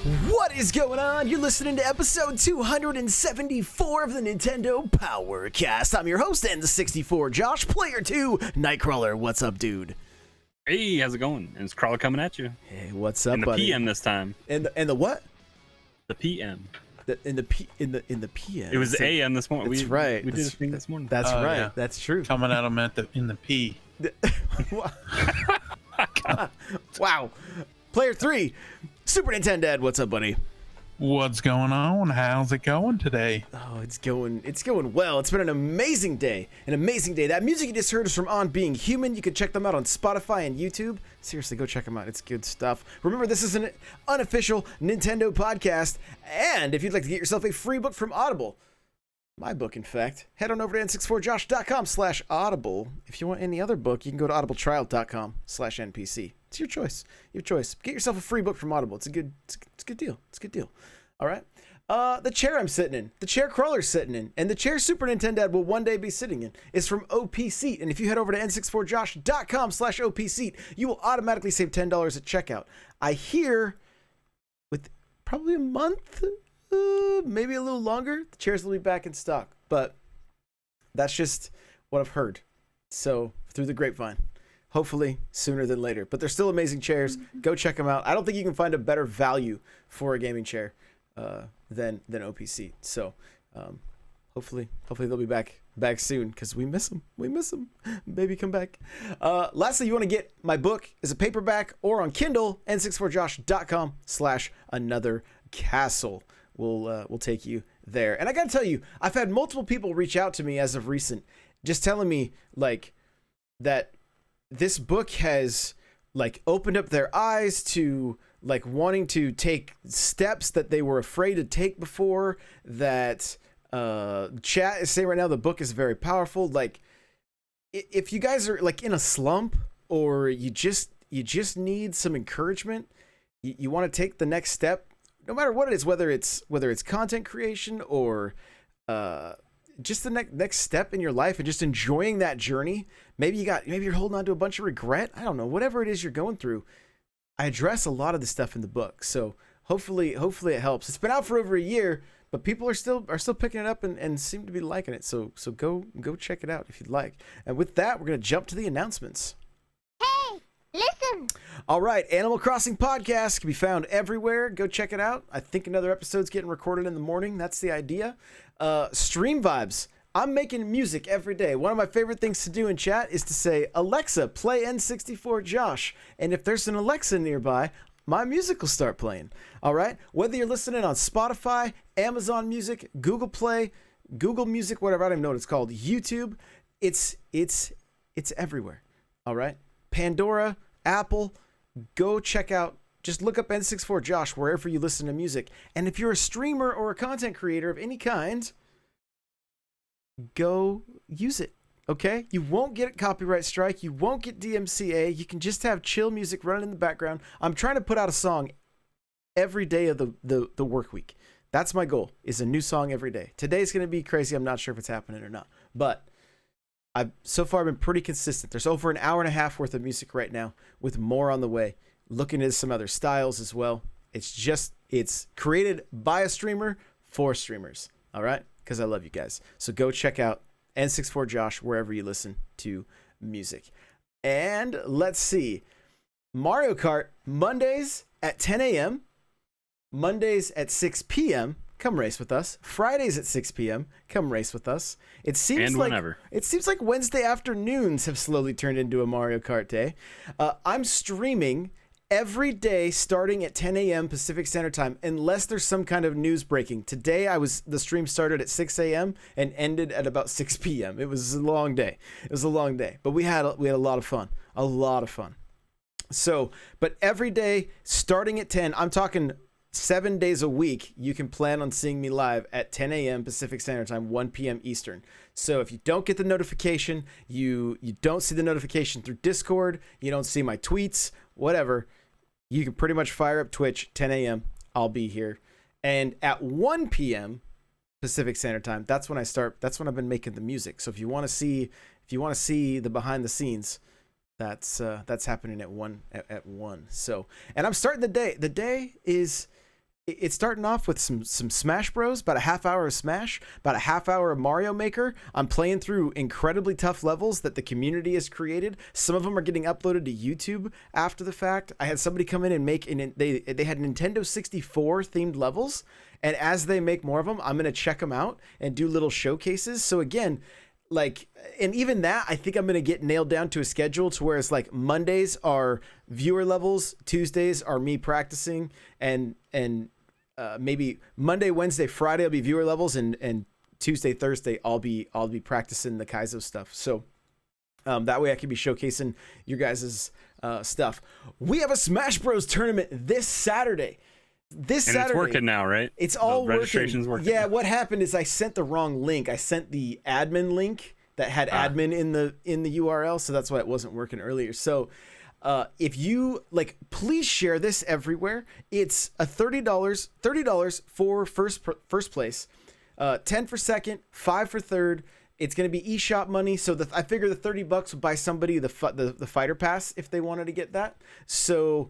What is going on? You're listening to episode 274 of the Nintendo Powercast. I'm your host, N64 Josh, Player 2, Nightcrawler. What's up, dude? Hey, how's it going? And it's Crawler coming at you. Hey, what's up, in the buddy? PM this time. And the what? The PM. In the PM. It was the AM this morning. That's right. We did a thing this morning. That's right. Yeah. That's true. Coming at him in the P. Wow. Player 3, Super Nintendo Ed. What's up, buddy? What's going on? How's it going today? Oh, it's going well. It's been an amazing day. That music you just heard is from On Being Human. You can check them out on Spotify and YouTube. Seriously, go check them out. It's good stuff. Remember, this is an unofficial Nintendo podcast. And if you'd like to get yourself a free book from Audible, my book, in fact, head on over to n64josh.com/audible. If you want any other book, you can go to audibletrial.com/NPC. It's your choice. Get yourself a free book from Audible. It's a good deal. All right. The chair I'm sitting in, the chair Crawler's sitting in, and the chair Super Nintendo will one day be sitting in is from OP Seat. And if you head over to n64josh.com/OP Seat, you will automatically save $10 at checkout. I hear with probably a month, maybe a little longer, the chairs will be back in stock. But that's just what I've heard. So through the grapevine. Hopefully sooner than later. But they're still amazing chairs. Go check them out. I don't think you can find a better value for a gaming chair than OPC. So hopefully they'll be back soon because we miss them. Baby, come back. Lastly, you want to get my book as a paperback or on Kindle, n64josh.com/anothercastle. We'll take you there. And I got to tell you, I've had multiple people reach out to me as of recent, just telling me like that this book has like opened up their eyes to like wanting to take steps that they were afraid to take before. That chat is saying right now the book is very powerful. Like if you guys are like in a slump or you just need some encouragement, you want to take the next step, no matter what it is, whether it's content creation or just the next step in your life and just enjoying that journey. Maybe you're holding on to a bunch of regret. I don't know, whatever it is you're going through. I address a lot of the stuff in the book. So hopefully it helps. It's been out for over a year, but people are still picking it up and seem to be liking it. So go check it out if you'd like. And with that, we're going to jump to the announcements. Hey, listen! All right, Animal Crossing podcast can be found everywhere. Go check it out. I think another episode's getting recorded in the morning. That's the idea. Stream vibes. I'm making music every day. One of my favorite things to do in chat is to say, Alexa, play N64 Josh. And if there's an Alexa nearby, my music will start playing. All right? Whether you're listening on Spotify, Amazon Music, Google Play, Google Music, whatever, I don't even know what it's called, YouTube, it's everywhere. All right? Pandora, Apple, go check out, just look up N64 Josh wherever you listen to music. And if you're a streamer or a content creator of any kind, go use it, okay? You won't get a copyright strike. You won't get DMCA. You can just have chill music running in the background. I'm trying to put out a song every day of the work week. That's my goal, is a new song every day. Today's going to be crazy. I'm not sure if it's happening or not. But I've so far been pretty consistent. There's over an hour and a half worth of music right now with more on the way. Looking at some other styles as well. It's created by a streamer for streamers, all right? Because I love you guys. So go check out N64 Josh wherever you listen to music. And let's see. Mario Kart, Mondays at 10 a.m., Mondays at 6 p.m., come race with us. Fridays at 6 p.m., come race with us. It seems like Wednesday afternoons have slowly turned into a Mario Kart day. I'm streaming every day starting at 10 a.m. Pacific Standard Time, unless there's some kind of news breaking. Today, the stream started at 6 a.m. and ended at about 6 p.m. It was a long day. But we had a lot of fun. So, but every day starting at 10, I'm talking 7 days a week, you can plan on seeing me live at 10 a.m. Pacific Standard Time, 1 p.m. Eastern. So if you don't get the notification, you don't see the notification through Discord, you don't see my tweets, whatever, you can pretty much fire up Twitch, 10 a.m. I'll be here. And at 1 p.m. Pacific Standard Time, that's when I start. That's when I've been making the music. So if you want to see the behind the scenes, that's happening at 1. So, and I'm starting the day. The day is it's starting off with some Smash Bros, about a half hour of Smash, about a half hour of Mario Maker. I'm playing through incredibly tough levels that the community has created. Some of them are getting uploaded to YouTube after the fact. I had somebody come in and they had Nintendo 64 themed levels, and as they make more of them, I'm going to check them out and do little showcases. So again, like, and even that, I think I'm going to get nailed down to a schedule to where it's like Mondays are viewer levels, Tuesdays are me practicing, and maybe Monday, Wednesday, Friday will be viewer levels, and Tuesday, Thursday I'll be practicing the Kaizo stuff. So that way I can be showcasing your guys' stuff. We have a Smash Bros tournament this Saturday. Saturday. It's working now, right? It's all registration's working. Yeah, what happened is I sent the wrong link. I sent the admin link that had admin in the URL, so that's why it wasn't working earlier. So if you like, please share this everywhere. It's a $30 for first place, 10 for second, 5 for third. It's going to be eShop money, so I figure the $30 would buy somebody the fighter pass if they wanted to get that. So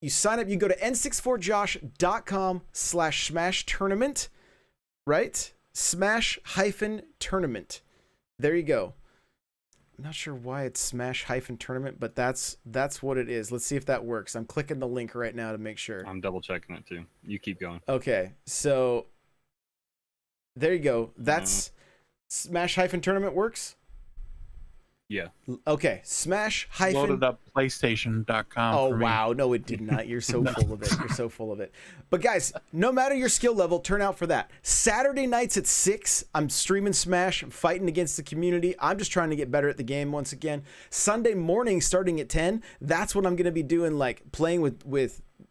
you sign up, you go to n64josh.com/smash tournament, right? Smash-tournament. There you go. I'm not sure why it's Smash-tournament, but that's what it is. Let's see if that works. I'm clicking the link right now to make sure. I'm double checking it too. You keep going. Okay, so there you go. That's Smash-tournament works? Yeah. Okay, Smash- Loaded up PlayStation.com. Oh, for me. wow. No, it did not. You're so full of it. You're so full of it. But guys, no matter your skill level, turn out for that. Saturday nights at 6, I'm streaming Smash. I'm fighting against the community. I'm just trying to get better at the game once again. Sunday morning starting at 10, that's what I'm going to be doing, like playing with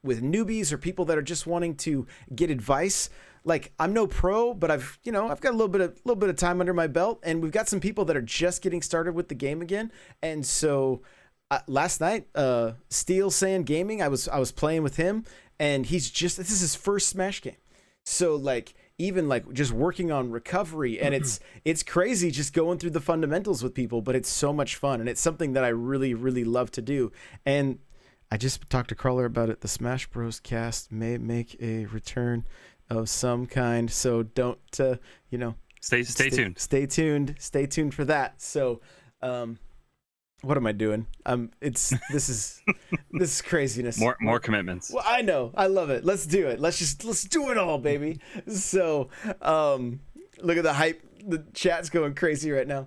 newbies or people that are just wanting to get advice. Like, I'm no pro, but I've got a little bit of time under my belt, and we've got some people that are just getting started with the game again. And so last night, Steel Sand Gaming, I was playing with him, and this is his first Smash game. So like, even like just working on recovery, and it's crazy just going through the fundamentals with people, but it's so much fun, and it's something that I really, really love to do. And I just talked to Crawler about it. The Smash Bros cast may make a return of some kind, so don't stay tuned. Stay tuned for that. So what am I doing? This is craziness. More commitments. Well, I know, I love it. Let's do it. Let's do it all, baby. So look at the hype. The chat's going crazy right now.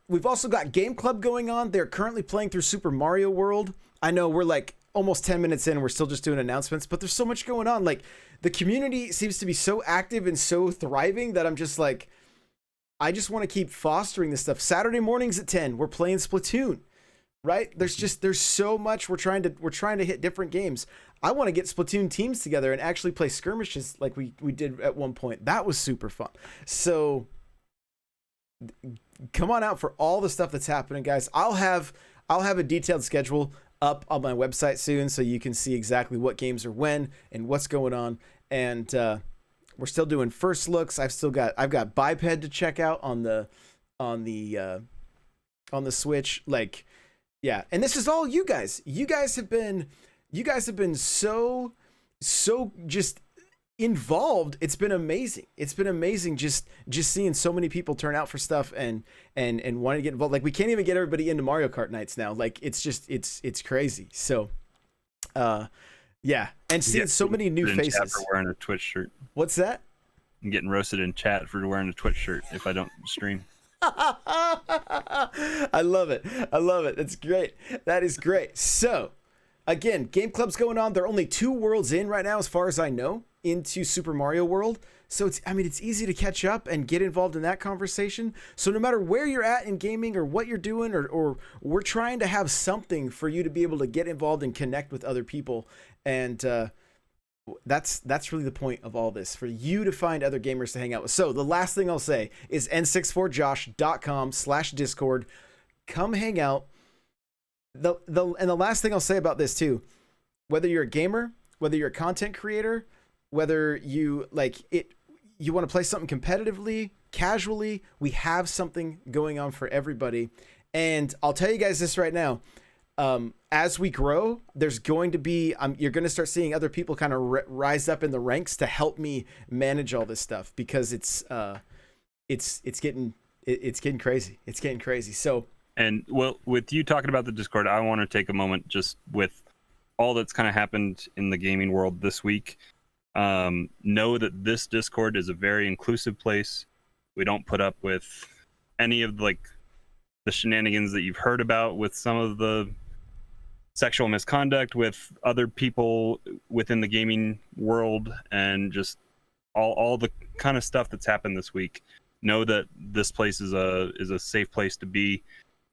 We've also got Game Club going on. They're currently playing through Super Mario World. I know we're like almost 10 minutes in, we're still just doing announcements, but there's so much going on. Like, the community seems to be so active and so thriving that I'm just like, I just want to keep fostering this stuff. Saturday mornings at 10, we're playing Splatoon, right? There's so much. We're trying to hit different games. I want to get Splatoon teams together and actually play skirmishes like we did at one point. That was super fun. So come on out for all the stuff that's happening, guys. I'll have a detailed schedule up on my website soon, so you can see exactly what games are when and what's going on. And we're still doing first looks. I've got Biped to check out on the Switch. Like, yeah. And this is all you guys. You guys have been so just involved. It's been amazing. It's been amazing just seeing so many people turn out for stuff and want to get involved. Like, we can't even get everybody into Mario Kart nights now. Like, it's crazy. So yeah, and seeing so many new faces. For wearing a Twitch shirt. What's that? I'm getting roasted in chat for wearing a Twitch shirt if I don't stream. I love it. That's great. That is great. So again, Game Club's going on. They're only 2 worlds in right now, as far as I know, into Super Mario World. So it's easy to catch up and get involved in that conversation. So no matter where you're at in gaming or what you're doing, or we're trying to have something for you to be able to get involved and connect with other people. And that's really the point of all this, for you to find other gamers to hang out with. So the last thing I'll say is n64josh.com/discord. Come hang out. And the last thing I'll say about this too, whether you're a gamer, whether you're a content creator, whether you you want to play something competitively, casually, we have something going on for everybody. And I'll tell you guys this right now. as we grow, there's going to be you're going to start seeing other people kind of rise up in the ranks to help me manage all this stuff, because it's getting crazy. It's getting crazy. So, and well, with you talking about the Discord, I want to take a moment just with all that's kind of happened in the gaming world this week. Know that this Discord is a very inclusive place. We don't put up with any of the shenanigans that you've heard about with some of the sexual misconduct with other people within the gaming world, and just all the kind of stuff that's happened this week. Know that this place is a safe place to be,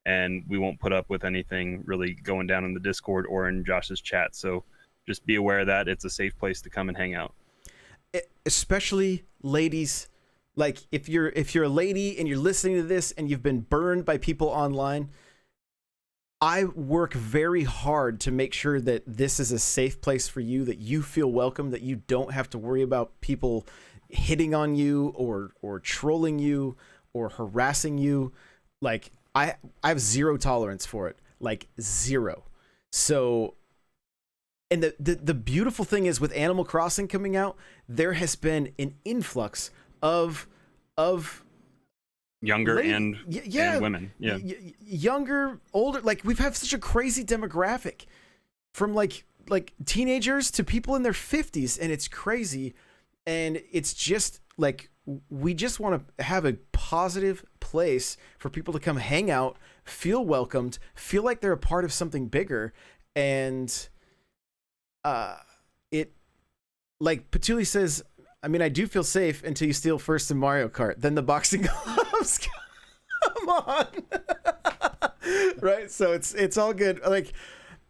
and we won't put up with anything really going down in the Discord or in Josh's chat. So just be aware that it's a safe place to come and hang out. Especially ladies. Like, if you're a lady and you're listening to this and you've been burned by people online, I work very hard to make sure that this is a safe place for you, that you feel welcome, that you don't have to worry about people hitting on you or trolling you or harassing you. Like, I have zero tolerance for it, like zero. So, and the beautiful thing is, with Animal Crossing coming out, there has been an influx of younger and women, younger, older. Like, we've had such a crazy demographic, from like teenagers to people in their 50s, and it's crazy. And it's just like, we just want to have a positive place for people to come hang out, feel welcomed, feel like they're a part of something bigger. And it, like Patuli says, I mean, I do feel safe until you steal first in Mario Kart, then the boxing gloves come on. Right? So it's all good. Like,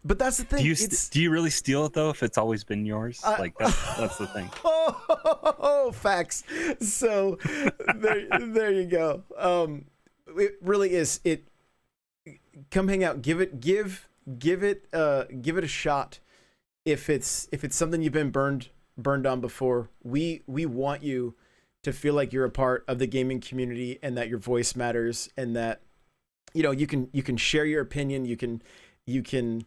but that's the thing. Do you really steal it though, if it's always been yours? Like, that's the thing. Oh, facts. So there you go. It really is. Come hang out. Give it a shot. If it's something you've been burned on before, we want you to feel like you're a part of the gaming community, and that your voice matters, and that, you know, you can share your opinion. You can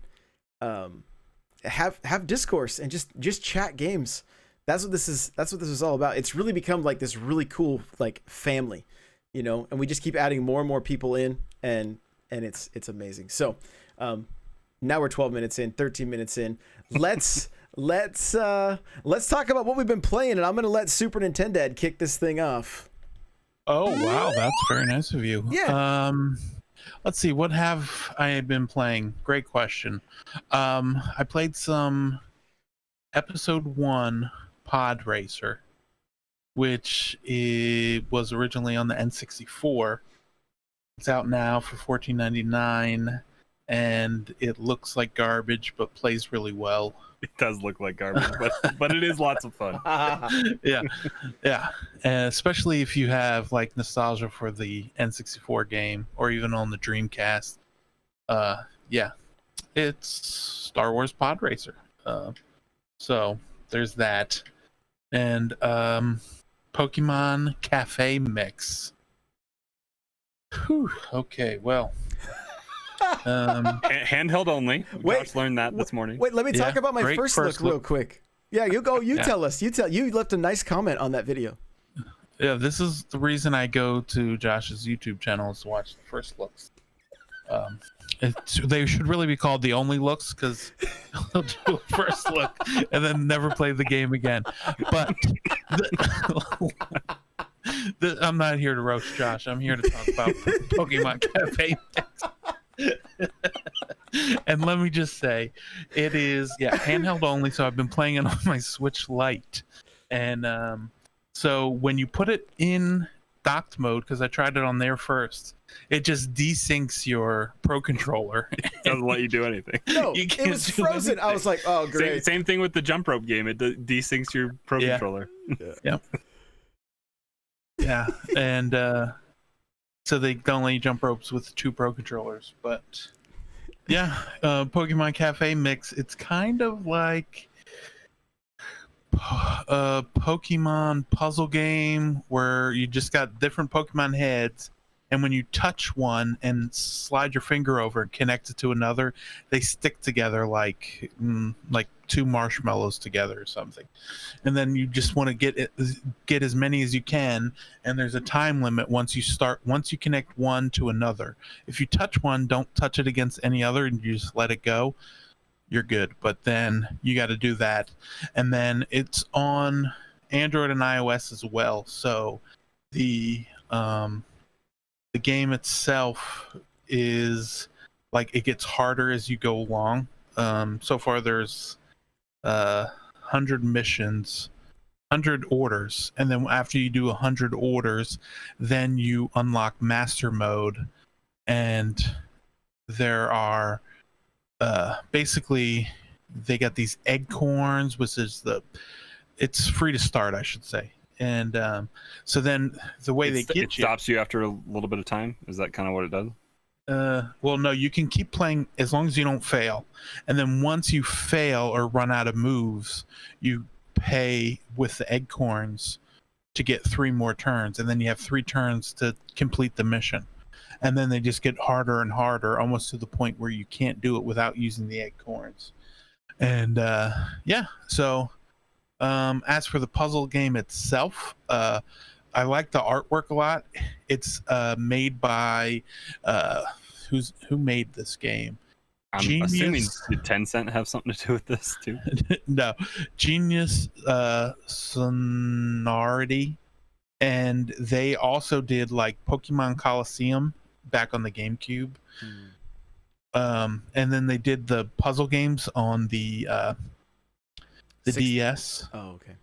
have discourse and just chat games. That's what this is all about. It's really become like this really cool, like, family, you know, and we just keep adding more and more people in, and it's amazing. So now we're 12 minutes in, 13 minutes in. Let's talk about what we've been playing, and I'm gonna let Super Nintendo kick this thing off. Oh wow, that's very nice of you. Yeah. Let's see, what have I been playing? Great question. I played some episode 1 Pod Racer, which was originally on the N64. It's out now for $14.99, and it looks like garbage but plays really well. It does look like garbage, but it is lots of fun. Yeah. Especially if you have like nostalgia for the N64 game, or even on the Dreamcast. Yeah, it's Star Wars Pod Racer. So there's that, and Pokemon Cafe Mix. Whew, okay, well. Handheld only. Josh learned that this morning. Wait, let me talk about my first look real quick. Yeah, you go. You tell us. You left a nice comment on that video. Yeah, this is the reason I go to Josh's YouTube channel, is to watch the first looks. They should really be called the only looks, because they'll do a first look and then never play the game again. But I'm not here to roast Josh. I'm here to talk about Pokemon Cafe Mix. And let me just say, it is handheld only, so I've been playing it on my Switch Lite. And so when you put it in docked mode, because I tried it on there first, it just desyncs your Pro Controller. It doesn't let you do anything. No, it was frozen. Anything. I was like, oh, great. Same thing with the jump rope game. It desyncs your Pro Controller. Yeah. Yeah, and so they don't let you jump ropes with 2 Pro Controllers. But yeah, Pokemon Cafe Mix, it's kind of like a Pokemon puzzle game where you just got different Pokemon heads, and when you touch one and slide your finger over and connect it to another, they stick together like two marshmallows together or something. And then you just want to get as many as you can, and there's a time limit once you connect one to another. If you touch one, don't touch it against any other, and you just let it go, you're good. But then you got to do that, and then it's on Android and iOS as well. So the game itself is like, it gets harder as you go along. So far there's 100 missions, 100 orders, and then after you do 100 orders, then you unlock master mode, and there are basically they got these acorns, which is it's free to start, I should say. And so then the way it stops you after a little bit of time. Is that kind of what it does? Well, no, you can keep playing as long as you don't fail. And then once you fail or run out of moves, you pay with the acorns to get 3 more turns. And then you have 3 turns to complete the mission. And then they just get harder and harder, almost to the point where you can't do it without using the acorns. And so as for the puzzle game itself, I like the artwork a lot. It's made by who made this game? I'm Genius. assuming did Tencent have something to do with this too? No, Genius Sonority, and they also did like Pokemon Coliseum back on the GameCube. And then they did the puzzle games on the DS. Oh, okay.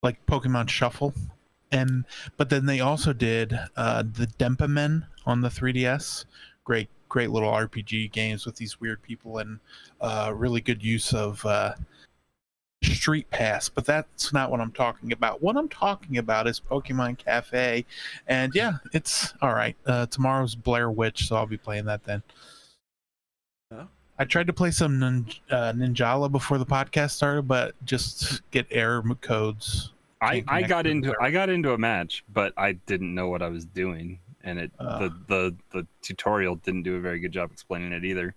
Like Pokemon Shuffle. But then they also did the Dempamen on the 3DS. Great little RPG games with these weird people, and really good use of Street Pass. But that's not what I'm talking about. What I'm talking about is Pokemon Cafe, and yeah, it's all right. Tomorrow's Blair Witch, so I'll be playing that then. Oh. I tried to play some Ninjala before the podcast started, but just get error codes. I got into a match, but I didn't know what I was doing, and the tutorial didn't do a very good job explaining it either.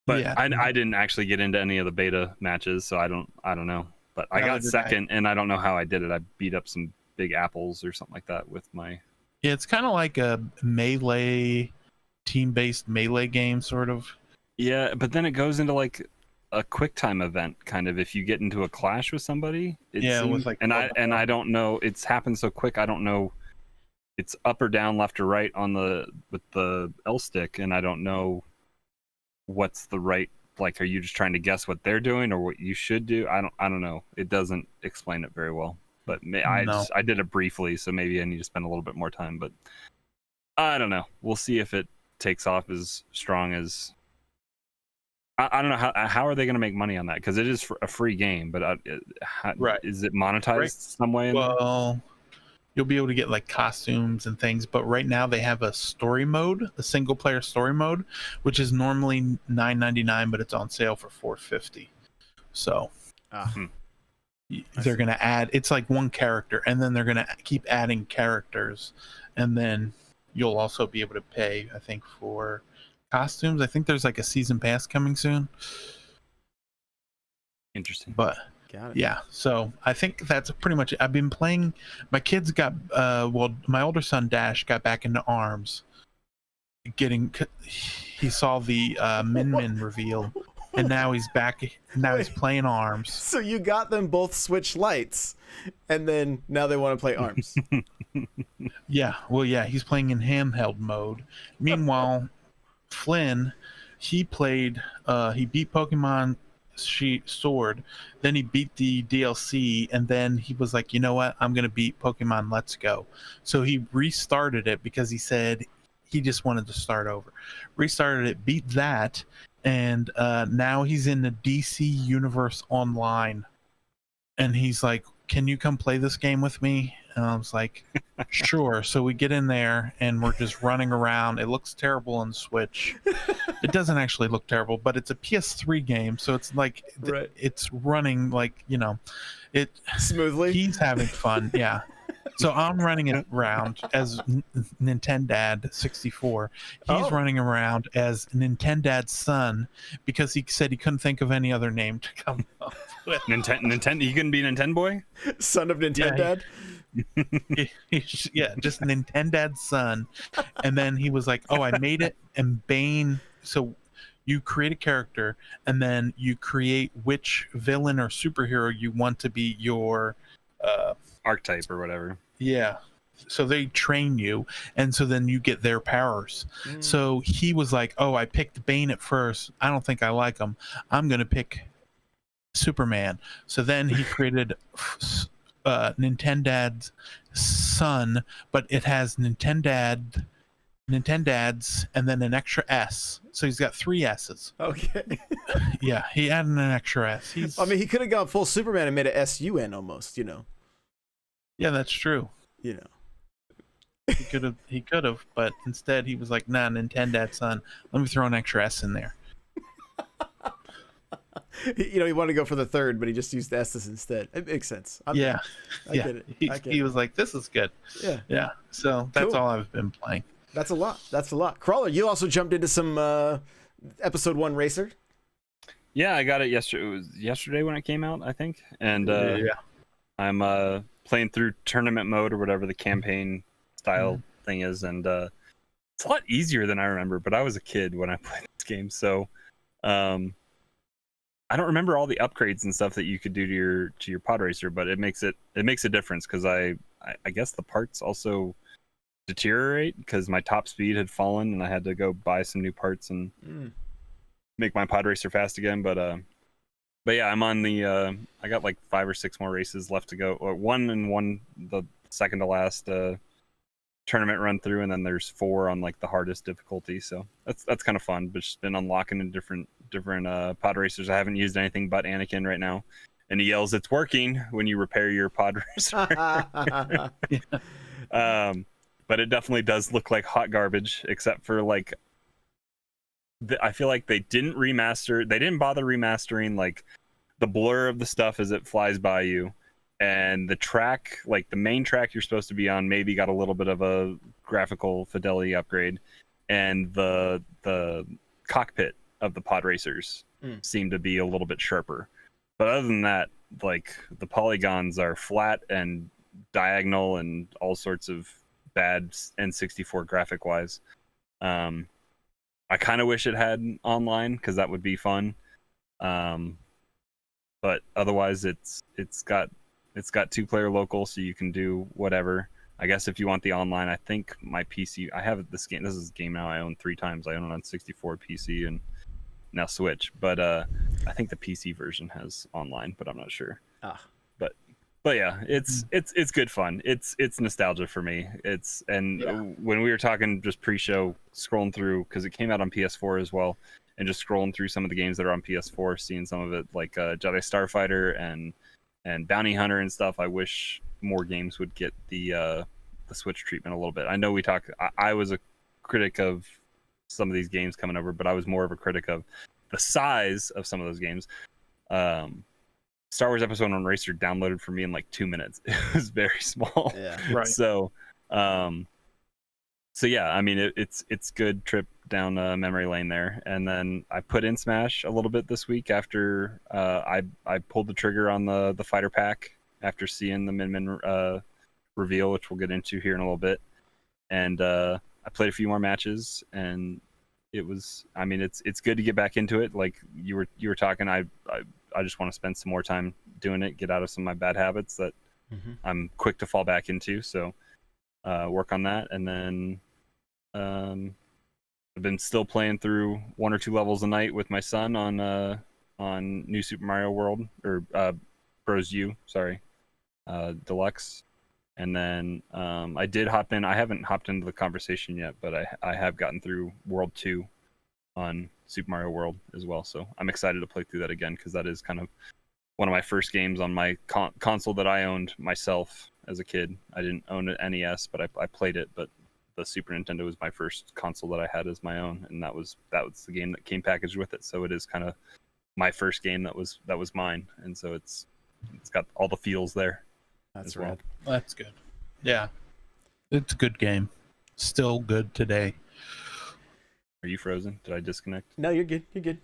But yeah. I didn't actually get into any of the beta matches, so I don't know. But I got second, and I don't know how I did it. I beat up some big apples or something like that with my. Yeah, it's kind of like a melee, team-based melee game, sort of. Yeah, but then it goes into like a quick time event, kind of, if you get into a clash with somebody. With like. I don't know. It's happened so quick. I don't know. It's up or down, left or right with the L stick, and I don't know what's the right. Like, are you just trying to guess what they're doing or what you should do? I don't know. It doesn't explain it very well. But I did it briefly, so maybe I need to spend a little bit more time. But I don't know. We'll see if it takes off as strong as. I don't know how are they going to make money on that, because it is a free game. But right, is it monetized some way? Well, you'll be able to get like costumes and things, but right now they have a story mode, a single player story mode, which is normally $9.99, but it's on sale for $4.50. So they're going to add. It's like one character, and then they're going to keep adding characters, and then you'll also be able to pay, I think, for costumes. I think there's like a season pass coming soon. Interesting. But yeah, so I think that's pretty much it. I've been playing. My kids got my older son Dash got back into ARMS. He saw the Min Min reveal, and now he's back. Now he's playing ARMS. So you got them both Switch Lights, and then now they want to play ARMS. Yeah, well, yeah, he's playing in handheld mode. Meanwhile, Flynn, he beat Pokemon Sword, then he beat the DLC, and then he was like, you know what, I'm gonna beat Pokemon Let's Go. So he restarted it because he said he just wanted to start over. Restarted it, beat that, and now he's in the DC Universe Online, and he's like, can you come play this game with me? And I was like, sure. So we get in there and we're just running around. It looks terrible on Switch. It doesn't actually look terrible, but it's a PS3 game, so it's like it's running like, it smoothly. He's having fun, yeah. So I'm running it around as Nintendad 64. He's Oh. running around as Nintendad's son because he said he couldn't think of any other name to come up with. Nintendo. You can be Nintendo boy. Son of Nintendad. Yeah, just Nintendad's son. And then he was like, "Oh, I made it." And Bane. So you create a character, and then you create which villain or superhero you want to be your Archetype or whatever. Yeah. So they train you, and so then you get their powers. So he was like, "Oh, I picked Bane at first. I don't think I like him. I'm gonna pick Superman." So then he created Nintendad's son, but it has Nintendad's, and then an extra S. So he's got 3 S's. Okay. Yeah, he added an extra S. I mean, he could have gone full Superman and made it SUN almost, you know. Yeah, that's true. You know. He could have, but instead he was like, "Nah, Nintendad's son. Let me throw an extra S in there." You know, he wanted to go for the third, but he just used the S's instead. It makes sense. I get it. He was like, "This is good." Yeah. So that's Cool. all I've been playing. That's a lot. Crawler, you also jumped into some episode 1 Racer. Yeah, I got it yesterday. It was yesterday when it came out, I think. And I'm playing through tournament mode or whatever the campaign style thing is, and it's a lot easier than I remember. But I was a kid when I played this game, so I don't remember all the upgrades and stuff that you could do to your pod racer. But it makes a difference because I guess the parts also deteriorate because my top speed had fallen and I had to go buy some new parts and make my pod racer fast again. But yeah, I'm on the I got like 5 or 6 more races left to go, or the second to last tournament run through, and then there's 4 on like the hardest difficulty, so that's kind of fun. But just been unlocking in different pod racers. I haven't used anything but Anakin right now, and he yells it's working when you repair your pod racer. But it definitely does look like hot garbage, except for like I feel like they didn't bother remastering like the blur of the stuff as it flies by you, and the track, like the main track you're supposed to be on, maybe got a little bit of a graphical fidelity upgrade, and the cockpit of the pod racers seem to be a little bit sharper. But other than that, like the polygons are flat and diagonal and all sorts of bad N64 graphic wise. I kind of wish it had online because that would be fun. But otherwise it's got 2-player local, so you can do whatever. I guess if you want the online, I think my PC, I have this game. This is a game now I own 3 times. I own it on 64, PC, and now Switch. But I think the PC version has online, but I'm not sure. But yeah, it's good fun. It's nostalgia for me. When we were talking just pre-show, scrolling through, because it came out on PS4 as well, and just scrolling through some of the games that are on PS4, seeing some of it like Jedi Starfighter and Bounty Hunter and stuff. I wish more games would get the Switch treatment a little bit. I know I was a critic of some of these games coming over, but I was more of a critic of the size of some of those games. Star Wars Episode 1 Racer downloaded for me in like 2 minutes. It was very small. Yeah, right. So yeah, I mean it's good trip down memory lane there. And then I put in Smash a little bit this week after I pulled the trigger on the fighter pack after seeing the Min reveal, which we'll get into here in a little bit. And I played a few more matches, and it was, I mean, it's good to get back into it. Like you were talking, I just want to spend some more time doing it, get out of some of my bad habits that I'm quick to fall back into. So work on that. And then I've been still playing through 1 or 2 levels a night with my son on New Super Mario World, or Bros U, sorry, Deluxe. And then I did hop in. I haven't hopped into the conversation yet, but I have gotten through World 2 on Super Mario World as well. So I'm excited to play through that again, because that is kind of one of my first games on my console that I owned myself as a kid. I didn't own an NES, but I played it. But the Super Nintendo was my first console that I had as my own, and that was the game that came packaged with it. So it is kind of my first game that was mine, and so it's got all the feels there. That's well. rad. That's good. Yeah, it's a good game. Still good today. Are you frozen? Did I disconnect? No, you're good. You're good.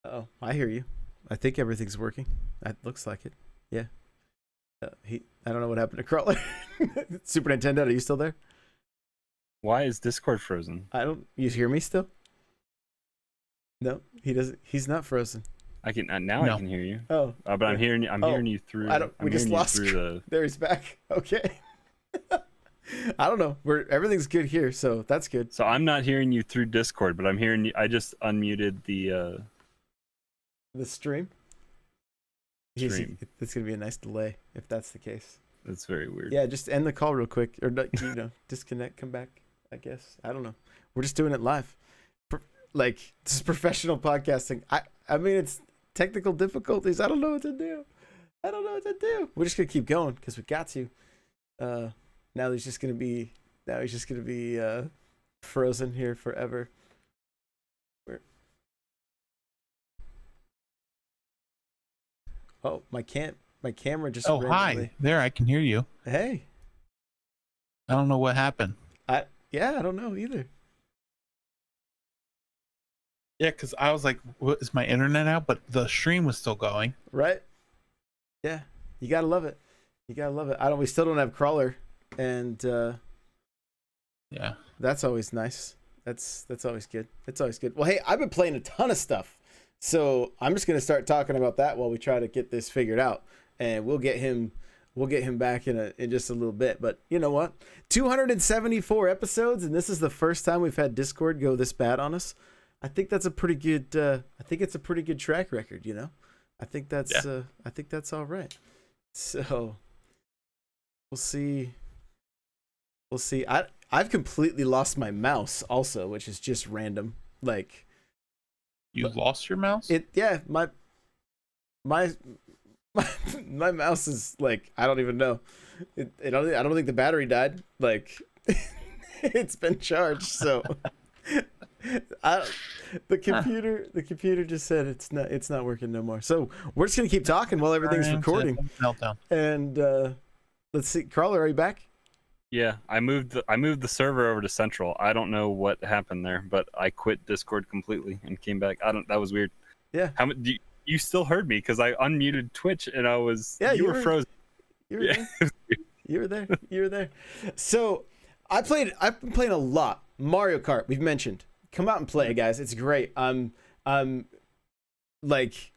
Oh, I hear you. I think everything's working. That looks like it. Yeah. I don't know what happened to Crawler. Super Nintendo, are you still there? Why is Discord frozen? You hear me still? No, he doesn't. He's not frozen. I can now. No. I can hear you. Oh, But I'm hearing. I'm hearing you through. We just lost. There he's back. Okay. I don't know. Everything's good here, so that's good. So I'm not hearing you through Discord, but I'm hearing you. I just unmuted the stream. stream. It's gonna be a nice delay if that's the case. That's very weird. Yeah, just end the call real quick, or disconnect, come back. I guess I don't know. We're just doing it live. Like, this is professional podcasting. I mean, it's technical difficulties. I don't know what to do. We're just gonna keep going because we got to. Now he's just gonna be frozen here forever. Oh, my camera just. Oh, randomly. hi there. I can hear you. Hey. I don't know what happened. I don't know either. Yeah, because I was like, "What is my internet out?" But the stream was still going. Right? Yeah, you gotta love it. We still don't have Crawler, and Yeah. that's always nice. That's always good. It's always good. Well, hey, I've been playing a ton of stuff, so I'm just gonna start talking about that while we try to get this figured out, and we'll get him back in just a little bit. But you know what? 274 episodes, and this is the first time we've had Discord go this bad on us. I think that's a pretty good. I think it's a pretty good track record. You know, I think that's. Yeah. I think that's all right. So we'll see. I've completely lost my mouse also, which is just random. Like, You lost your mouse? my mouse is like, I don't even know. I don't think the battery died. Like, it's been charged, so the computer just said it's not working no more. So we're just gonna keep talking while everything's recording. Meltdown. And let's see, Crawler, are you back? Yeah, I moved the server over to Central. I don't know what happened there, but I quit Discord completely and came back. That was weird. Yeah. You still heard me because I unmuted Twitch and I was. Yeah, you were frozen. You were there. You were there. So I've been playing a lot. Mario Kart, we've mentioned. Come out and play, guys. It's great. I'm like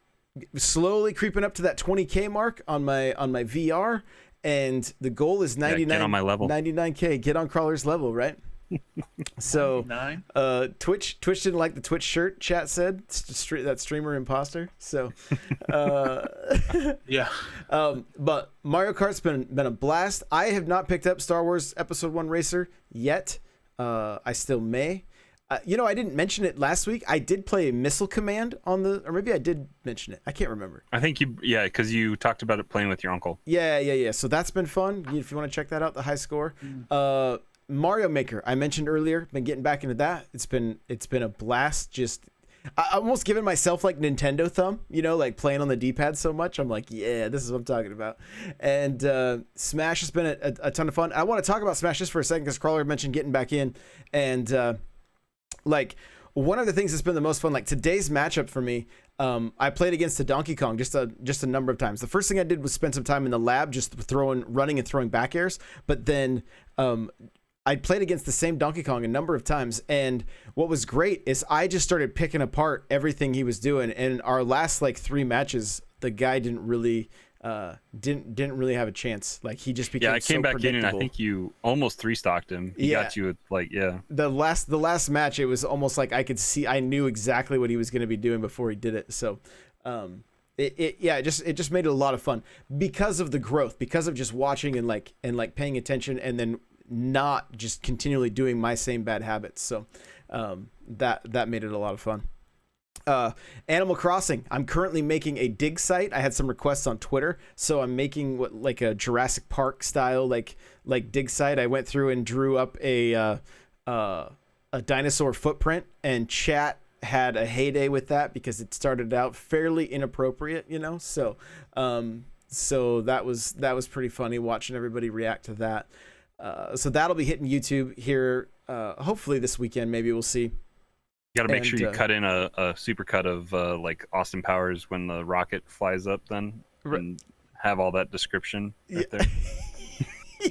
slowly creeping up to that 20K mark on my VR, and the goal is 99. Get on my level. 99K. Get on Crawler's level, right? So 99? Twitch didn't like the Twitch shirt, chat said. That streamer imposter. So Yeah. But Mario Kart's been a blast. I have not picked up Star Wars Episode 1 Racer yet. I still may. I didn't mention it last week. I did play Missile Command or maybe I did mention it. I can't remember. I think because you talked about it playing with your uncle. Yeah. So that's been fun. If you want to check that out, the high score. Mario Maker, I mentioned earlier. Been getting back into that. It's been a blast. Just I almost giving myself like Nintendo thumb. Like playing on the D-pad so much. I'm like, yeah, this is what I'm talking about. And Smash has been a ton of fun. I want to talk about Smash just for a second because Crawler mentioned getting back in, and like one of the things that's been the most fun, like today's matchup for me, I played against a Donkey Kong just a number of times. The first thing I did was spend some time in the lab just running and throwing back airs, but then I played against the same Donkey Kong a number of times, and what was great is I just started picking apart everything he was doing. And our last like 3 matches, the guy didn't really didn't really have a chance. Like he just became. Yeah, I came so back in and I predictable. think you almost 3-stocked him. He got you with The last match, it was almost like I knew exactly what he was going to be doing before he did it. So, it just made it a lot of fun because of the growth, because of just watching and paying attention, and then not just continually doing my same bad habits. So, that made it a lot of fun. Animal Crossing. I'm currently making a dig site. I had some requests on Twitter, so I'm making like a Jurassic Park style like dig site. I went through and drew up a dinosaur footprint, and chat had a heyday with that because it started out fairly inappropriate, So that was pretty funny watching everybody react to that. So that'll be hitting YouTube here hopefully this weekend. Maybe we'll see. You got to make sure you cut in a super cut of like Austin Powers when the rocket flies up, then and have all that description right there.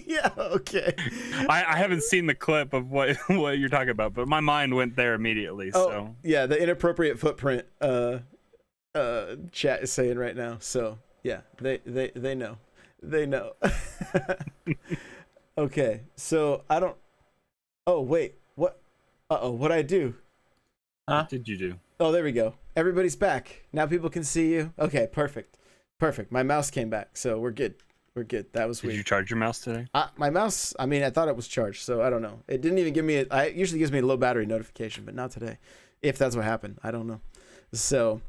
Yeah, okay. I haven't seen the clip of what you're talking about, but my mind went there immediately. So yeah, the inappropriate footprint chat is saying right now. So yeah, they know. They know. Okay, so I don't. Oh wait, what? What'd I do? Huh? What did you do? Oh, there we go. Everybody's back. Now people can see you. Okay, perfect. My mouse came back, so we're good. That was weird. Did you charge your mouse today? My mouse, I mean, I thought it was charged, so I don't know. It didn't even give me it usually gives me a low battery notification, but not today. If that's what happened, I don't know. So,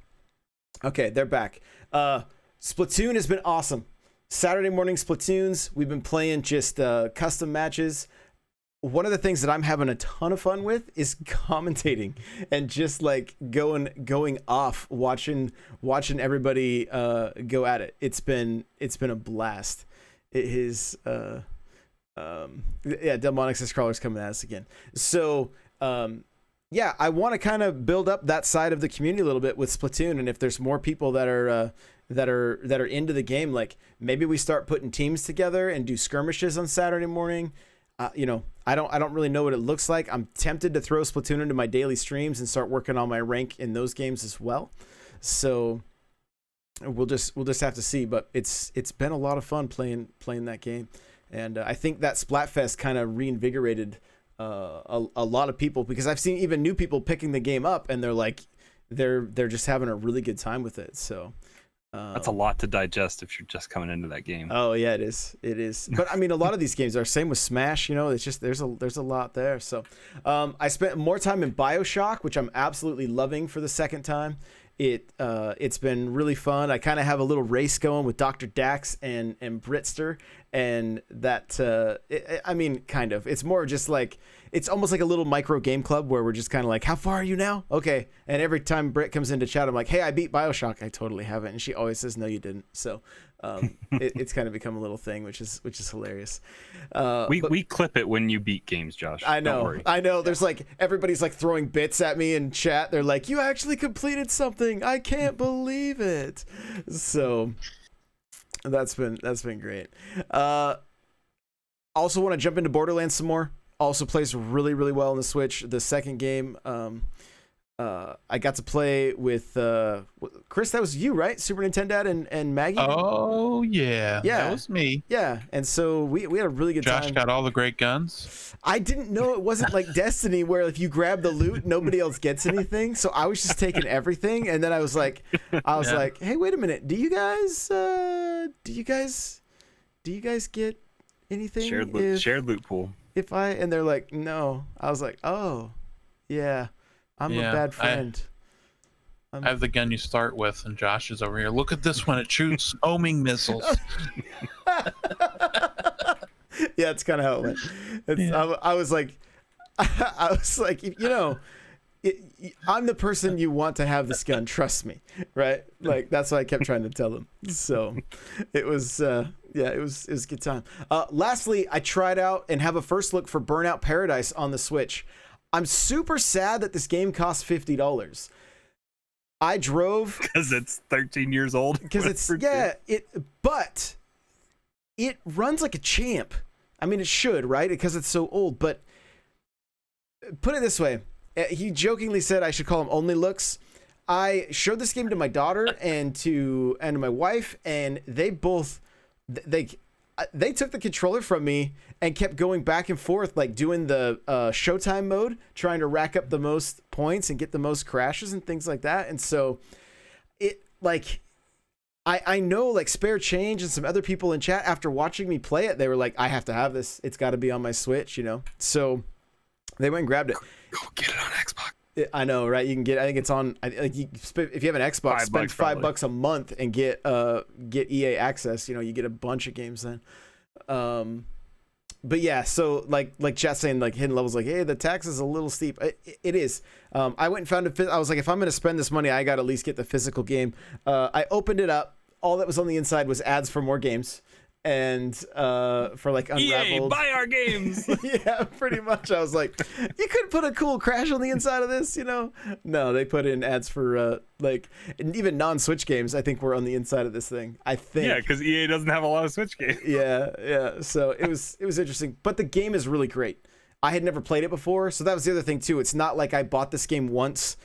okay, they're back. Splatoon has been awesome. Saturday morning Splatoons, we've been playing just custom matches. One of the things that I'm having a ton of fun with is commentating and just like going off, watching everybody go at it. It's been a blast. It is Delmonix says Crawler's coming at us again. So yeah, I want to kind of build up that side of the community a little bit with Splatoon, and if there's more people that are into the game, like maybe we start putting teams together and do skirmishes on Saturday morning. I don't really know what it looks like. I'm tempted to throw Splatoon into my daily streams and start working on my rank in those games as well. So we'll just have to see. But it's been a lot of fun playing that game, and I think that Splatfest kind of reinvigorated a lot of people, because I've seen even new people picking the game up and they're just having a really good time with it. So. That's a lot to digest if you're just coming into that game. Oh yeah, it is. But I mean, a lot of these games are same with Smash. It's just there's a lot there. So I spent more time in BioShock, which I'm absolutely loving for the second time. It's been really fun. I kind of have a little race going with Dr. Dax and Britster, and that I mean, kind of. It's more just like, it's almost like a little micro game club where we're just kind of like, how far are you now? Okay. And every time Britt comes into chat, I'm like, hey, I beat BioShock. I totally haven't. And she always says, no, you didn't. So it's kind of become a little thing, which is hilarious. We clip it when you beat games, Josh. I know. Don't worry. I know. There's like, everybody's like throwing bits at me in chat. They're like, you actually completed something. I can't believe it. So that's been great. Also want to jump into Borderlands some more. Also plays really, really well on the Switch. The second game, I got to play with Chris. That was you, right? Super Nintendo and Maggie. Oh yeah, that was me. Yeah, and so we had a really good time. Josh got all the great guns. I didn't know it wasn't like Destiny, where if you grab the loot, nobody else gets anything. So I was just taking everything, and then I was like, hey, wait a minute, do you guys get anything? Shared loot pool. And they're like, no. I was like, oh, yeah, I'm a bad friend. I have the gun you start with, and Josh is over here. Look at this one. It shoots homing missiles. Yeah, it's kind of how it went. I was like, I'm the person you want to have this gun. Trust me, right? Like, that's what I kept trying to tell them. So it was, it was a good time. Lastly, I tried out and have a first look for Burnout Paradise on the Switch. I'm super sad that this game costs $50. I drove because it's 13 years old. Because but it runs like a champ. I mean, it should, right? Because it's so old. But put it this way. He jokingly said I should call him Only Looks. I showed this game to my daughter and to my wife, and they both they took the controller from me and kept going back and forth, like doing the Showtime mode, trying to rack up the most points and get the most crashes and things like that. And so it, like, I know, like, Spare Change and some other people in chat, after watching me play it, they were like, I have to have this. It's got to be on my Switch, So they went and grabbed it. Go get it on Xbox. I know, right? You can get. I think it's on. If you have an Xbox, spend $5 a month and get EA access. You get a bunch of games then. But yeah, so like chat saying, like, Hidden Levels, like, hey, the tax is a little steep. It is. I went and found I was like, if I'm gonna spend this money, I got to at least get the physical game. I opened it up. All that was on the inside was ads for more games, and for like EA, Unraveled. buy our games. Yeah, pretty much. I was like, you could put a cool Crash on the inside of this, you know? No, they put in ads for like, and even non-Switch games. I think were on the inside of this thing. I think. Yeah, because EA doesn't have a lot of Switch games. Yeah. So it was interesting, but the game is really great. I had never played it before, so that was the other thing too. It's not like I bought this game once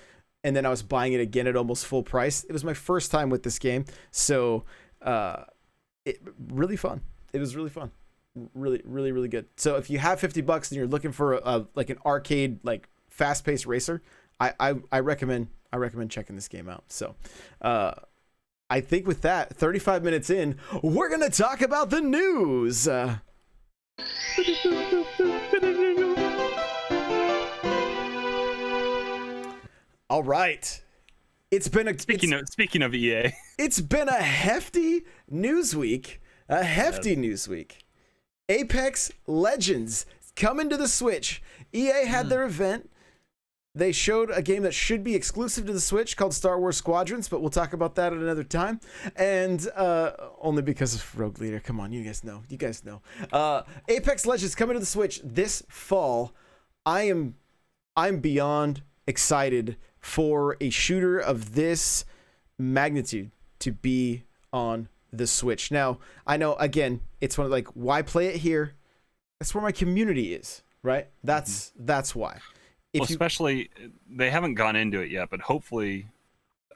and then I was buying it again at almost full price. It was my first time with this game, so really fun. It was really fun, really good. So if you have $50 and you're looking for like an arcade, like fast-paced racer, I recommend checking this game out. So I think with that, 35 minutes in, we're gonna talk about the news. All right. It's been Speaking of EA, it's been a hefty news week. News week. Apex Legends coming to the Switch. EA had their event. They showed a game that should be exclusive to the Switch called Star Wars Squadrons, but we'll talk about that at another time. And only because of Rogue Leader. Come on, you guys know. Apex Legends coming to the Switch this fall. I'm beyond excited for a shooter of this magnitude to be on the Switch. Now, I know, again, it's one of like, why play it here? That's where my community is, right? That's why. Especially, they haven't gone into it yet, but hopefully,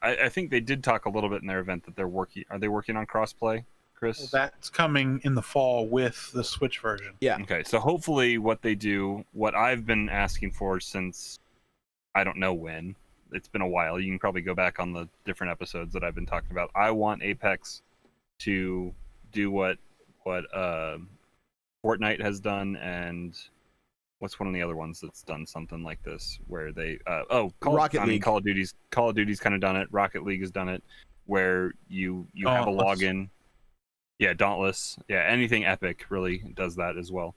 I think they did talk a little bit in their event that they're working. Are they working on crossplay, Chris? Well, that's coming in the fall with the Switch version. Yeah. Okay, so hopefully what they do, what I've been asking for since I don't know when, it's been a while. You can probably go back on the different episodes that I've been talking about. I want Apex to do what Fortnite has done, and what's one of the other ones that's done something like this, where they Rocket League. Call of Duty's kind of done it. Rocket League has done it, where you have a login. Yeah, Dauntless. Yeah, anything Epic really does that as well.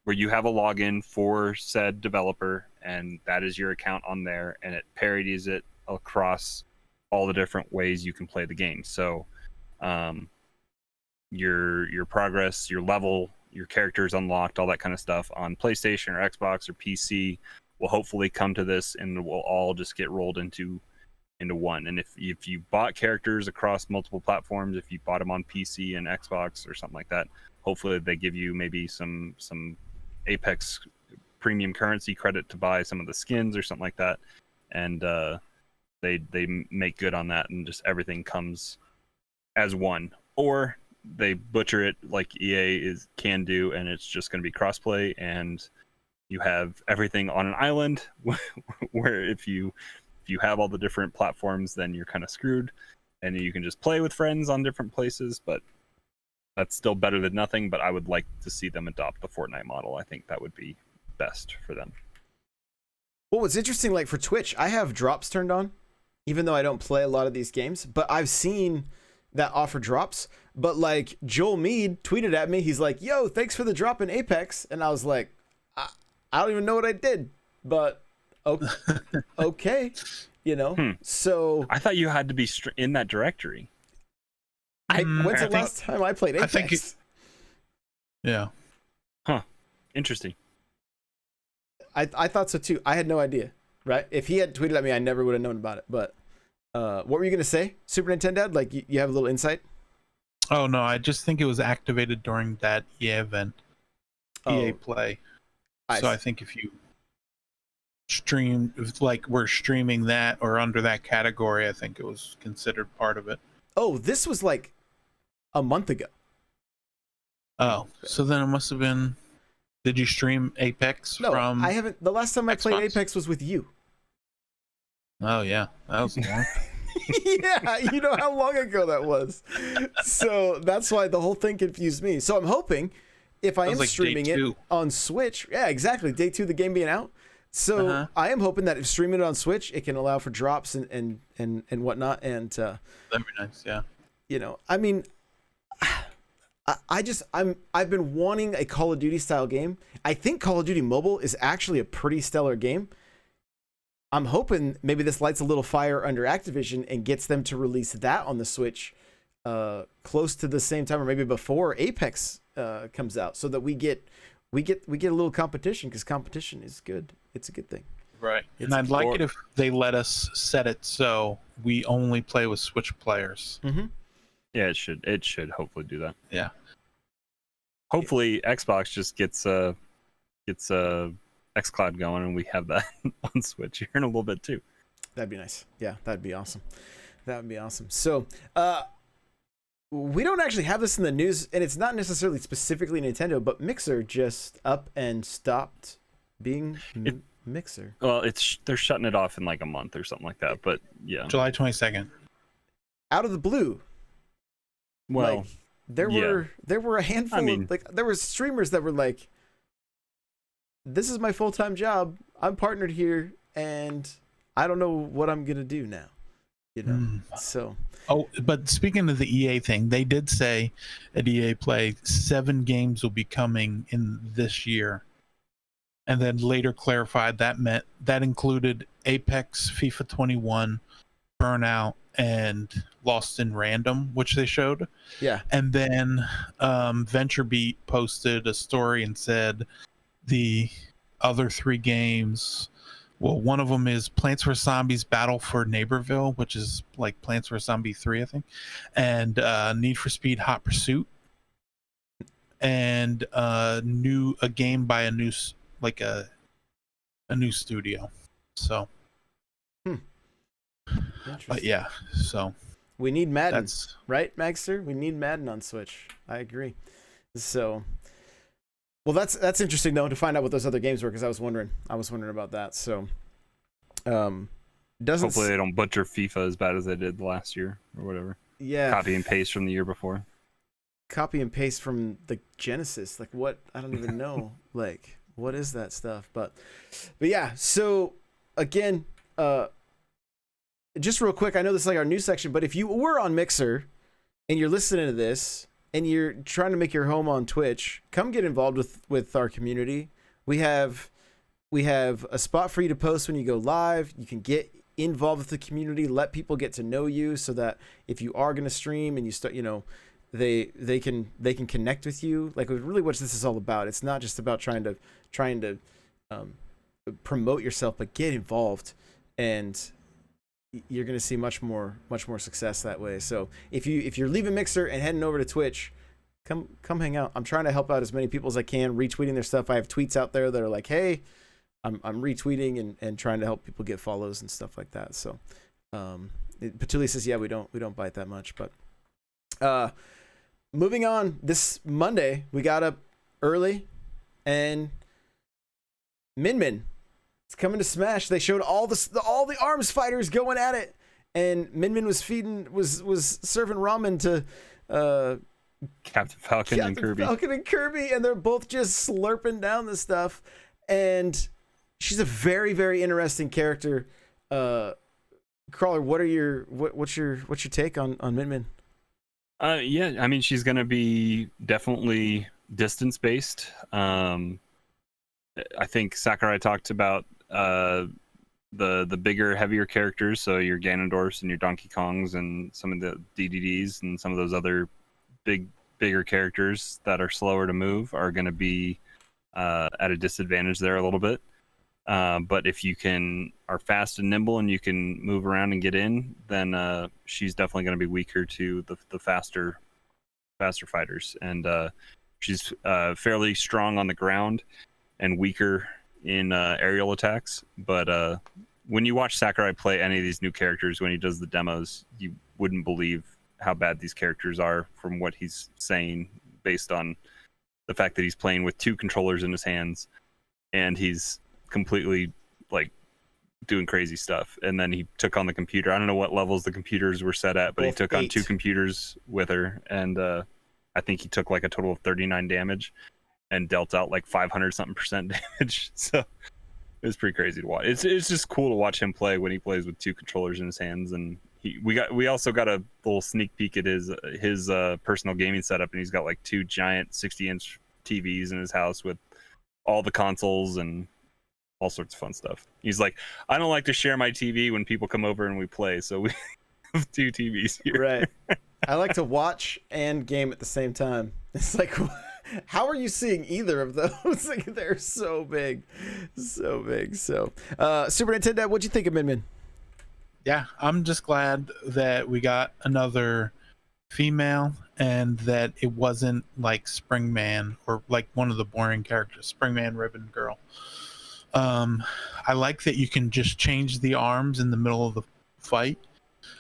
Where you have a login for said developer, and that is your account on there, and it parodies it across all the different ways you can play the game. So your progress, your level, your characters unlocked, all that kind of stuff on PlayStation or Xbox or PC will hopefully come to this, and it will all just get rolled into one. And if you bought characters across multiple platforms, if you bought them on PC and Xbox or something like that, hopefully they give you maybe some Apex premium currency credit to buy some of the skins or something like that, and they make good on that, and just everything comes as one. Or they butcher it like EA can do, and it's just going to be crossplay, and you have everything on an island where if you have all the different platforms, then you're kind of screwed, and you can just play with friends on different places. But that's still better than nothing. But I would like to see them adopt the Fortnite model. I think that would be best for them. Well, what's interesting, like for Twitch, I have drops turned on, even though I don't play a lot of these games, but I've seen that offer drops. But like Joel Mead tweeted at me, he's like, yo, thanks for the drop in Apex. And I was like, I don't even know what I did, but okay, you know. So I thought you had to be in that directory. When's the last time I played Apex? Yeah. Huh. Interesting. I thought so too. I had no idea, right? If he had tweeted at me, I never would have known about it. But what were you going to say, Super Nintendo Dad? Like, you have a little insight? Oh, no, I just think it was activated during that EA event. EA Play. So I think if you stream, if like we're streaming that or under that category, I think it was considered part of it. Oh, this was like a month ago. Oh, so then it must have been. Did you stream Apex from? I haven't. The last time I played Xbox? Apex was with you. Oh yeah, that was long. Yeah, you know how long ago that was. So that's why the whole thing confused me. So I'm hoping if I am like streaming it on Switch, yeah, exactly, day 2, the game being out. So I am hoping that if streaming it on Switch, it can allow for drops and whatnot. And that'd be nice, yeah. You know, I mean, I've been wanting a Call of Duty style game. I think Call of Duty Mobile is actually a pretty stellar game. I'm hoping maybe this lights a little fire under Activision and gets them to release that on the Switch close to the same time, or maybe before Apex comes out, so that we get a little competition, because competition is good. It's a good thing. Right. And I'd like it if they let us set it so we only play with Switch players. Mm-hmm. Yeah, it should hopefully do that. Yeah. Hopefully Xbox just gets xCloud going, and we have that on Switch here in a little bit too. That'd be nice. Yeah, that'd be awesome. That would be awesome. So, we don't actually have this in the news, and it's not necessarily specifically Nintendo, but Mixer just up and stopped being Mixer. Well, they're shutting it off in like a month or something like that. But yeah, July 22nd. Out of the blue. Well, like, there were a handful of, like, there were streamers that were like, this is my full-time job. I'm partnered here, and I don't know what I'm gonna do now. You know. So. Oh, but speaking of the EA thing, they did say at EA Play 7 games will be coming in this year, and then later clarified that included Apex, FIFA 21, Burnout, and Lost in Random, which they showed. Yeah. And then VentureBeat posted a story and said the other 3 games. Well, one of them is Plants vs. Zombies Battle for Neighborville, which is like Plants vs. Zombie 3, I think, and Need for Speed Hot Pursuit, and a game by a new studio. So, but yeah, so we need Madden, right, Magster? We need Madden on Switch. I agree. So, well, that's interesting though, to find out what those other games were, because I was wondering about that. So, hopefully they don't butcher FIFA as bad as they did last year or whatever. Yeah, copy and paste from the year before. Copy and paste from the Genesis. Like, what? I don't even know. Like, what is that stuff? But yeah. So again, just real quick, I know this is like our news section, but if you were on Mixer and you're listening to this, and you're trying to make your home on Twitch, come get involved with our community. We have a spot for you to post when you go live. You can get involved with the community, let people get to know you, so that if you are going to stream and you start, they can connect with you. Like, really what this is all about. It's not just about trying to promote yourself, but get involved, and you're going to see much more success that way. So if you're leaving Mixer and heading over to Twitch, come hang out. I'm trying to help out as many people as I can, retweeting their stuff. I have tweets out there that are like, hey, I'm retweeting and trying to help people get follows and stuff like that. So Patuli says, yeah, we don't bite that much. But moving on, this Monday we got up early, and Min it's coming to Smash. They showed all the arms fighters going at it, and Min was serving ramen to Captain Falcon and Kirby, and they're both just slurping down the stuff. And she's a very, very interesting character. Crawler, what's your take on Min? Yeah, I mean, she's gonna be definitely distance based. I think Sakurai talked about the bigger, heavier characters, so your Ganondorfs and your Donkey Kongs and some of the DDDs and some of those other bigger characters that are slower to move are going to be at a disadvantage there a little bit. But if you are fast and nimble and you can move around and get in, then she's definitely going to be weaker to the faster fighters. And she's fairly strong on the ground and weaker in aerial attacks. But when you watch Sakurai play any of these new characters, when he does the demos, you wouldn't believe how bad these characters are from what he's saying, based on the fact that he's playing with 2 controllers in his hands and he's completely like doing crazy stuff. And then he took on the computer. I don't know what levels the computers were set at, but he took on 2 computers with her, and I think he took like a total of 39 damage and dealt out like 500% damage. So it was pretty crazy to watch. It's just cool to watch him play when he plays with 2 controllers in his hands. And we also got a little sneak peek at his personal gaming setup, and he's got like 2 giant 60-inch TVs in his house with all the consoles and all sorts of fun stuff. He's like, I don't like to share my TV when people come over and we play, so we have 2 TVs here. Right. I like to watch and game at the same time. It's like, how are you seeing either of those? Like, they're so big, so big. So, Super Nintendo, what'd you think of Min Min? Yeah, I'm just glad that we got another female and that it wasn't like Springman or like one of the boring characters, Springman Ribbon Girl. I like that you can just change the arms in the middle of the fight.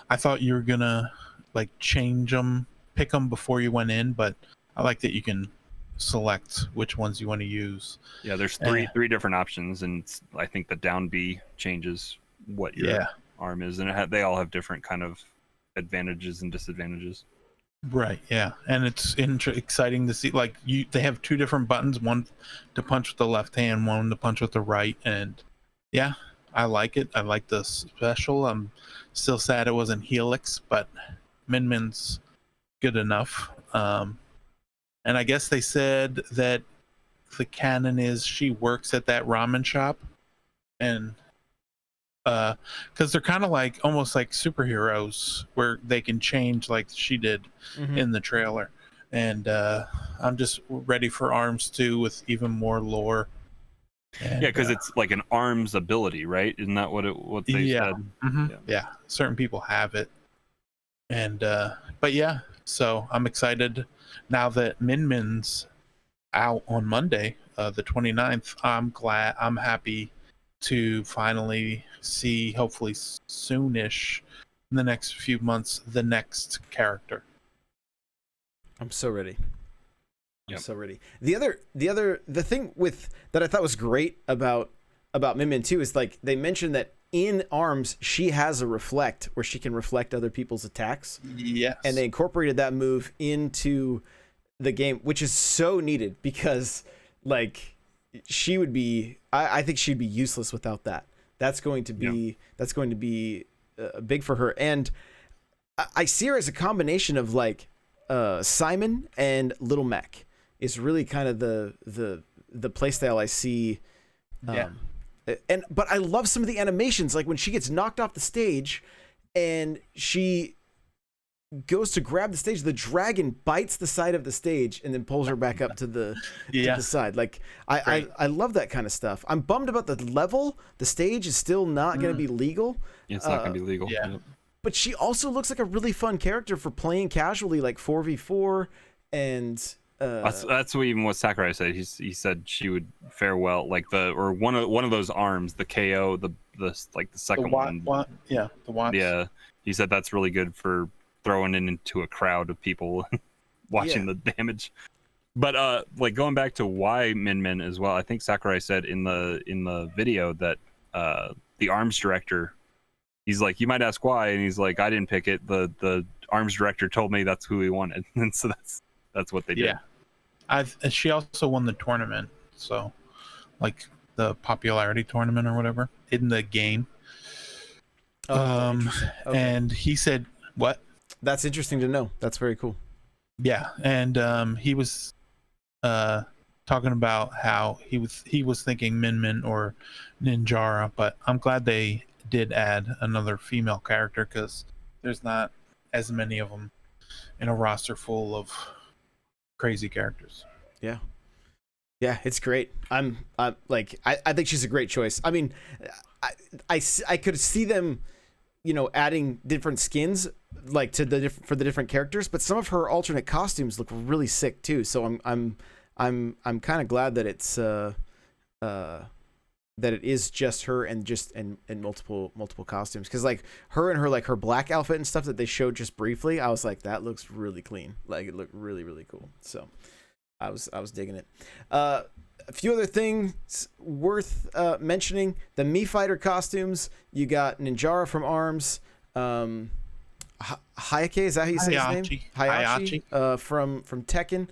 I thought you were gonna like change them, pick them before you went in, but I like that you can select which ones you want to use. Yeah, there's three different options, and I think the down B changes what your arm is, and they all have different kind of advantages and disadvantages. Right, yeah, and it's exciting to see. Like they have two different buttons: one to punch with the left hand, one to punch with the right. And yeah, I like it. I like the special. I'm still sad it wasn't Helix, but Min Min's good enough. And I guess they said that the canon is she works at that ramen shop, and because they're kind of like almost like superheroes where they can change like she did in the trailer. And I'm just ready for Arms 2 with even more lore. And, yeah, because it's like an arms ability, right? Isn't that what they said? Yeah, certain people have it. And but yeah, so I'm excited now that Min Min's out on Monday, the 29th. I'm happy to finally see, hopefully soonish, in the next few months, the next character. I'm so ready. I'm so ready. The thing with that I thought was great about Min Min too is like they mentioned that in Arms she has a reflect where she can reflect other people's attacks. Yes. And they incorporated that move into the game, which is so needed because like she would be I think she'd be useless without that. That's going to be big for her. And I see her as a combination of like Simon and Little Mac is really kind of the playstyle I see. But I love some of the animations, like when she gets knocked off the stage and she goes to grab the stage, the dragon bites the side of the stage and then pulls her back up to the side. Like I love that kind of stuff. I'm bummed about the level. The stage is still not going to be legal. It's not going to be legal. Yeah. But she also looks like a really fun character for playing casually, like 4v4 and that's what Sakurai said. He said she would fare well, like one of those arms, the KO, the second one. The watch. Yeah, he said that's really good for throwing it into a crowd of people watching the damage. But like going back to why Min Min as well, I think Sakurai said in the video that the arms director, he's like, you might ask why, and he's like, I didn't pick it. The arms director told me that's who he wanted, and so that's what they did. Yeah. She also won the tournament, so like the popularity tournament or whatever in the game. And he said, "What?" That's interesting to know. That's very cool. Yeah, and he was talking about how he was thinking Min Min or Ninjara, but I'm glad they did add another female character because there's not as many of them in a roster full of crazy characters. Yeah, it's great. I think she's a great choice. I mean, I could see them, adding different skins like for the different characters, but some of her alternate costumes look really sick too. So I'm kind of glad that it's that it is just her and multiple costumes, because like her black outfit and stuff that they showed just briefly, I was like, that looks really clean. Like it looked really, really cool. So I was digging it. A few other things worth mentioning: the Mii Fighter costumes. You got Ninjara from Arms, Hayake, is that how you say his name? Hayachi. From Tekken,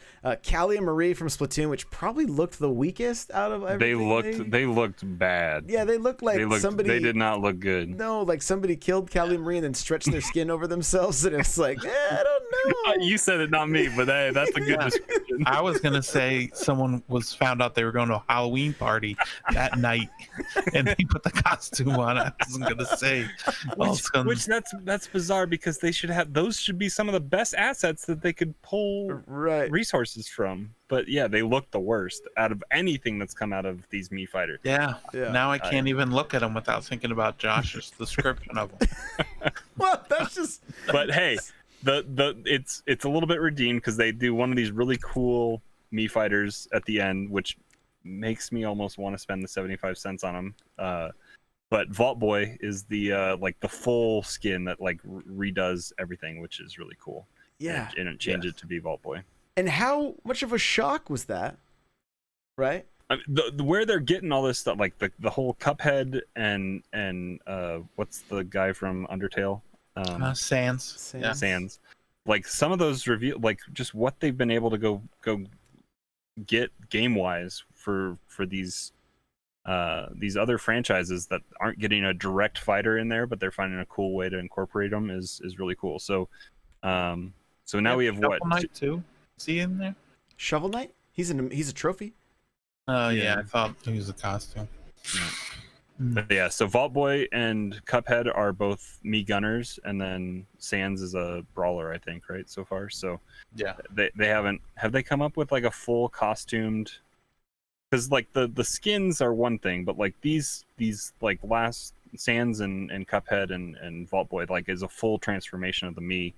Callie and Marie from Splatoon, which probably looked the weakest out of everything. They looked bad. Yeah, they looked like somebody. They did not look good. No, like somebody killed Callie and Marie and then stretched their skin over themselves, and it's like, I don't know. You said it, not me, but hey, that's a good description. I was gonna say someone was found out they were going to a Halloween party that night, and they put the costume on. I wasn't gonna say. Which that's bizarre because they should be some of the best assets that they could pull resources from. But yeah, they look the worst out of anything that's come out of these Mii fighters. Yeah. Now I can't even look at them without thinking about Josh's description of them. Well, that's just. But hey, it's a little bit redeemed because they do one of these really cool Mii fighters at the end, which makes me almost want to spend the 75 cents on them. But Vault Boy is the like the full skin that like redoes everything, which is really cool. Yeah, and change it to be Vault Boy. And how much of a shock was that? Right. I mean, where they're getting all this stuff, like the whole Cuphead and what's the guy from Undertale? Sans. Yeah. Sans. Like some of those review, like just what they've been able to go get game wise for these other franchises that aren't getting a direct fighter in there, but they're finding a cool way to incorporate them is really cool. So now we have Shovel what? Knight too? Is he in there? Shovel Knight? He's a trophy. Oh yeah, I thought he was a costume. But yeah, so Vault Boy and Cuphead are both Mii gunners, and then Sans is a brawler, I think, right? So far, so yeah, they haven't have they come up with like a full costumed? Because like the skins are one thing, but like these like last Sans and Cuphead and Vault Boy like is a full transformation of the Mii.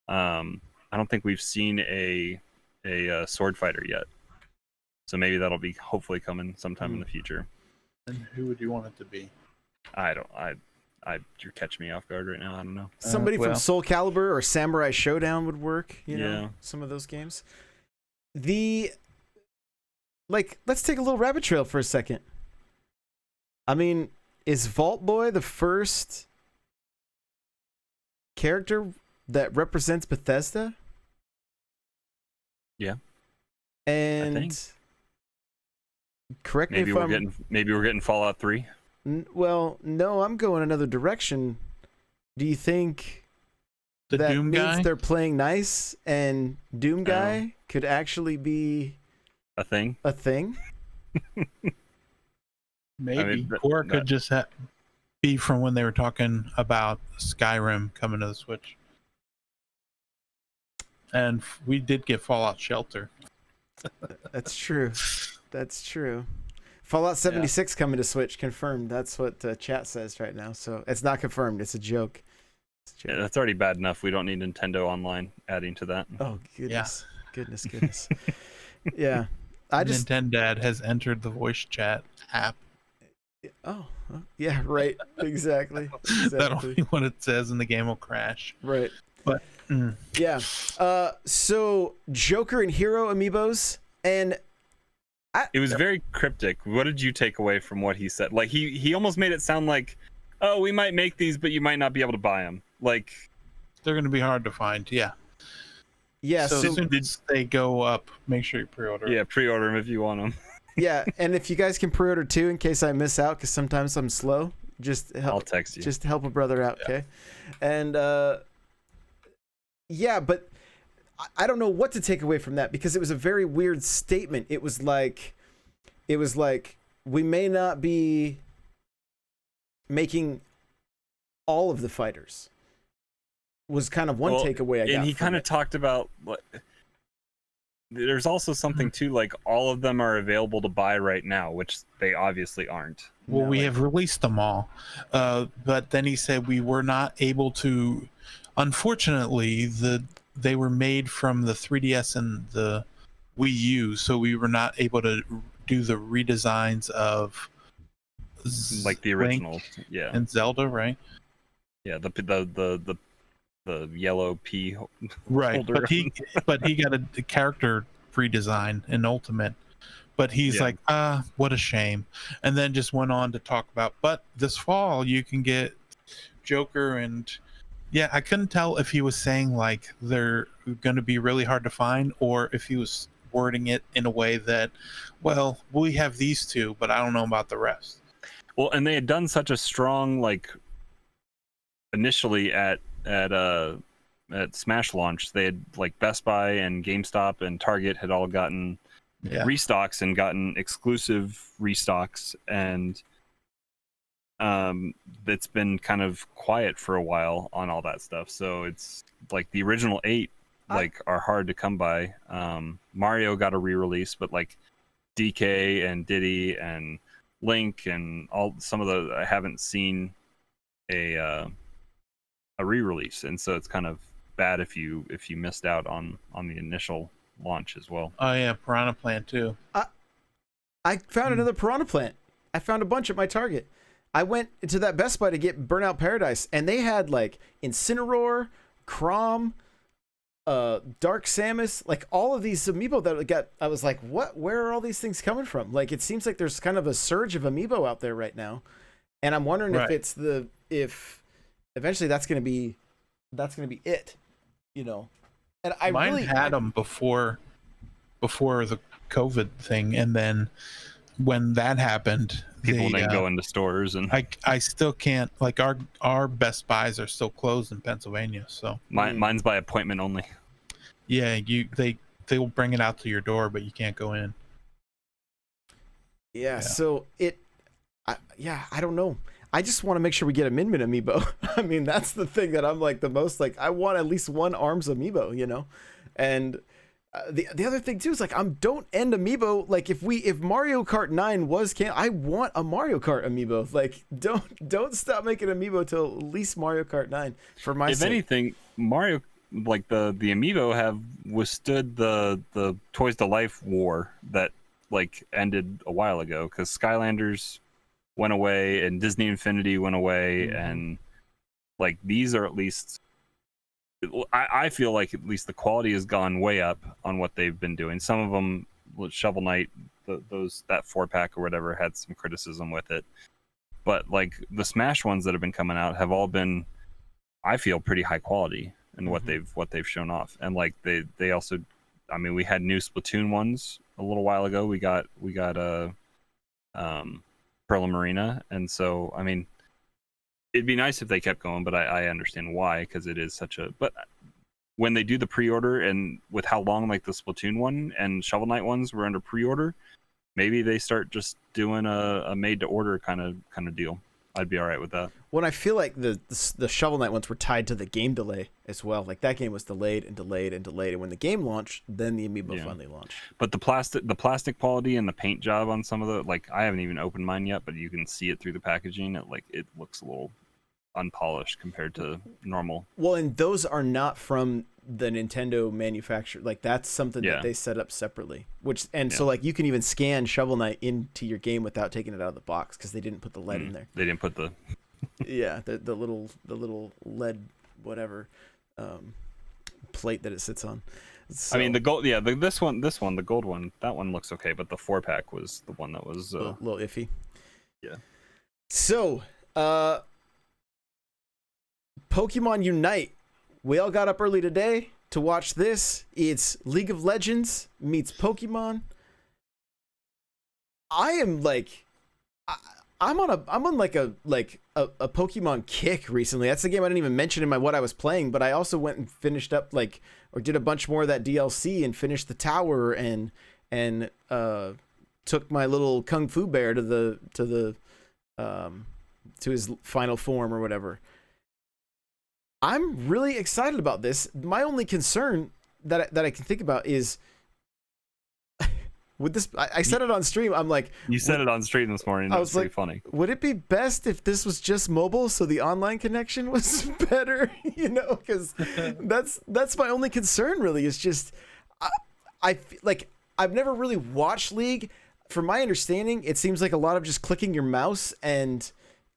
I don't think we've seen a sword fighter yet, so maybe that'll be hopefully coming sometime in the future. And who would you want it to be? You're catching me off guard right now. I don't know. Somebody from Soul Calibur or Samurai Showdown would work. You know, some of those games. Let's take a little rabbit trail for a second. I mean, is Vault Boy the first character that represents Bethesda? Yeah. And I think. Correct me if maybe we're getting Fallout 3. Well, no, I'm going another direction. Do you think the that Doom means guy? They're playing nice and Doom guy could actually be a thing? A thing? Maybe. I mean, or it could just be from when they were talking about Skyrim coming to the Switch. And we did get Fallout Shelter. That's true. That's true. Fallout 76 coming to Switch, confirmed. That's what chat says right now. So it's not confirmed. It's a joke. Yeah, that's already bad enough. We don't need Nintendo Online adding to that. Oh, goodness. Yeah. Goodness. Yeah. Nintendo has entered the voice chat app. Oh, yeah, right. Exactly. That'll be what it says and the game will crash. Right. But yeah. So Joker and Hero amiibos, and it was very cryptic. What did you take away from what he said? Like he almost made it sound like, oh, we might make these, but you might not be able to buy them. Like they're going to be hard to find. Yeah. Yeah. So as soon as they go up, make sure you pre-order. Yeah, pre-order them if you want them. Yeah, and if you guys can pre-order too, in case I miss out, because sometimes I'm slow, just help. I'll text you. Just help a brother out, okay? And yeah, but I don't know what to take away from that because it was a very weird statement. It was like we may not be making all of the fighters. Was kind of one takeaway I got. And he kind of talked about. There's also something too, like all of them are available to buy right now, which they obviously aren't. Well, we have released them all, but then he said we were not able to. Unfortunately, they were made from the 3DS and the Wii U, so we were not able to do the redesigns of like the original, Link and Zelda, right? Yeah, the yellow P right holder. but he got a character redesign in Ultimate, but he's like, what a shame, and then just went on to talk about, but this fall you can get Joker, and I couldn't tell if he was saying like they're going to be really hard to find, or if he was wording it in a way that, well, we have these two, but I don't know about the rest. Well, and they had done such a strong, like, initially at at Smash launch, they had like Best Buy and GameStop and Target had all gotten restocks and gotten exclusive restocks, and it's been kind of quiet for a while on all that stuff. So it's like the original 8 are hard to come by. Mario got a re-release, but like DK and Diddy and Link and some of the I haven't seen a re-release, and so it's kind of bad if you missed out on the initial launch as well. Oh yeah, Piranha Plant too. I found another Piranha Plant. I found a bunch at my Target. I went to that Best Buy to get Burnout Paradise, and they had like Incineroar, Crom, Dark Samus, like all of these amiibo that got. I was like, what? Where are all these things coming from? Like, it seems like there's kind of a surge of amiibo out there right now, and I'm wondering if eventually that's gonna be it, you know. And Mine had them before the COVID thing, and then when that happened, people didn't go into stores, and I still can't, like, our Best Buys are still closed in Pennsylvania, so mine's by appointment only. Yeah, they will bring it out to your door, but you can't go in. Yeah. So I don't know. I just want to make sure we get a Min Min amiibo. I mean, that's the thing that I'm like the most like. I want at least one ARMS amiibo, you know. And the other thing too is like, don't end amiibo. Like if Mario Kart 9 was I want a Mario Kart amiibo. Like don't stop making amiibo till at least Mario Kart 9 for my sake. If anything, Mario, like the amiibo have withstood the Toys to Life war that like ended a while ago, because Skylanders went away and Disney Infinity went away, and like these are at least, I feel like at least the quality has gone way up on what they've been doing. Some of them, Shovel Knight, that 4-pack or whatever, had some criticism with it, but like the Smash ones that have been coming out have all been, I feel, pretty high quality in what they've shown off. And like they also, I mean, we had new Splatoon ones a little while ago. We got Perla Marina, and so I mean, it'd be nice if they kept going, but I understand why, because it is such a. But when they do the pre-order, and with how long like the Splatoon one and Shovel Knight ones were under pre-order, maybe they start just doing a made-to-order kind of deal. I'd be all right with that. When I feel like the Shovel Knight ones were tied to the game delay as well. Like that game was delayed and delayed and delayed, and when the game launched, then the amiibo finally launched. But the plastic quality and the paint job on some of the, like, I haven't even opened mine yet, but you can see it through the packaging. It looks a little unpolished compared to normal. Well, and those are not from the Nintendo manufacturer. Like that's something that they set up separately. So like you can even scan Shovel Knight into your game without taking it out of the box, because they didn't put the lead in there. They didn't put the the little lead whatever plate that it sits on. So, I mean the gold, this one, the gold one, that one looks okay, but the 4-pack was the one that was a little iffy. Yeah. So, Pokemon Unite. We all got up early today to watch this. It's League of Legends meets Pokemon. I am like, I'm on a Pokemon kick recently. That's the game I didn't even mention in what I was playing, but I also went and finished up or did a bunch more of that DLC and finished the tower and took my little Kung Fu bear to his final form or whatever. I'm really excited about this. My only concern that I can think about is with this. I said it on stream. I'm like, you said it on stream this morning. That was pretty funny. Would it be best if this was just mobile, so the online connection was better? You know, because that's my only concern. Really, is just I like I've never really watched League. From my understanding, it seems like a lot of just clicking your mouse, and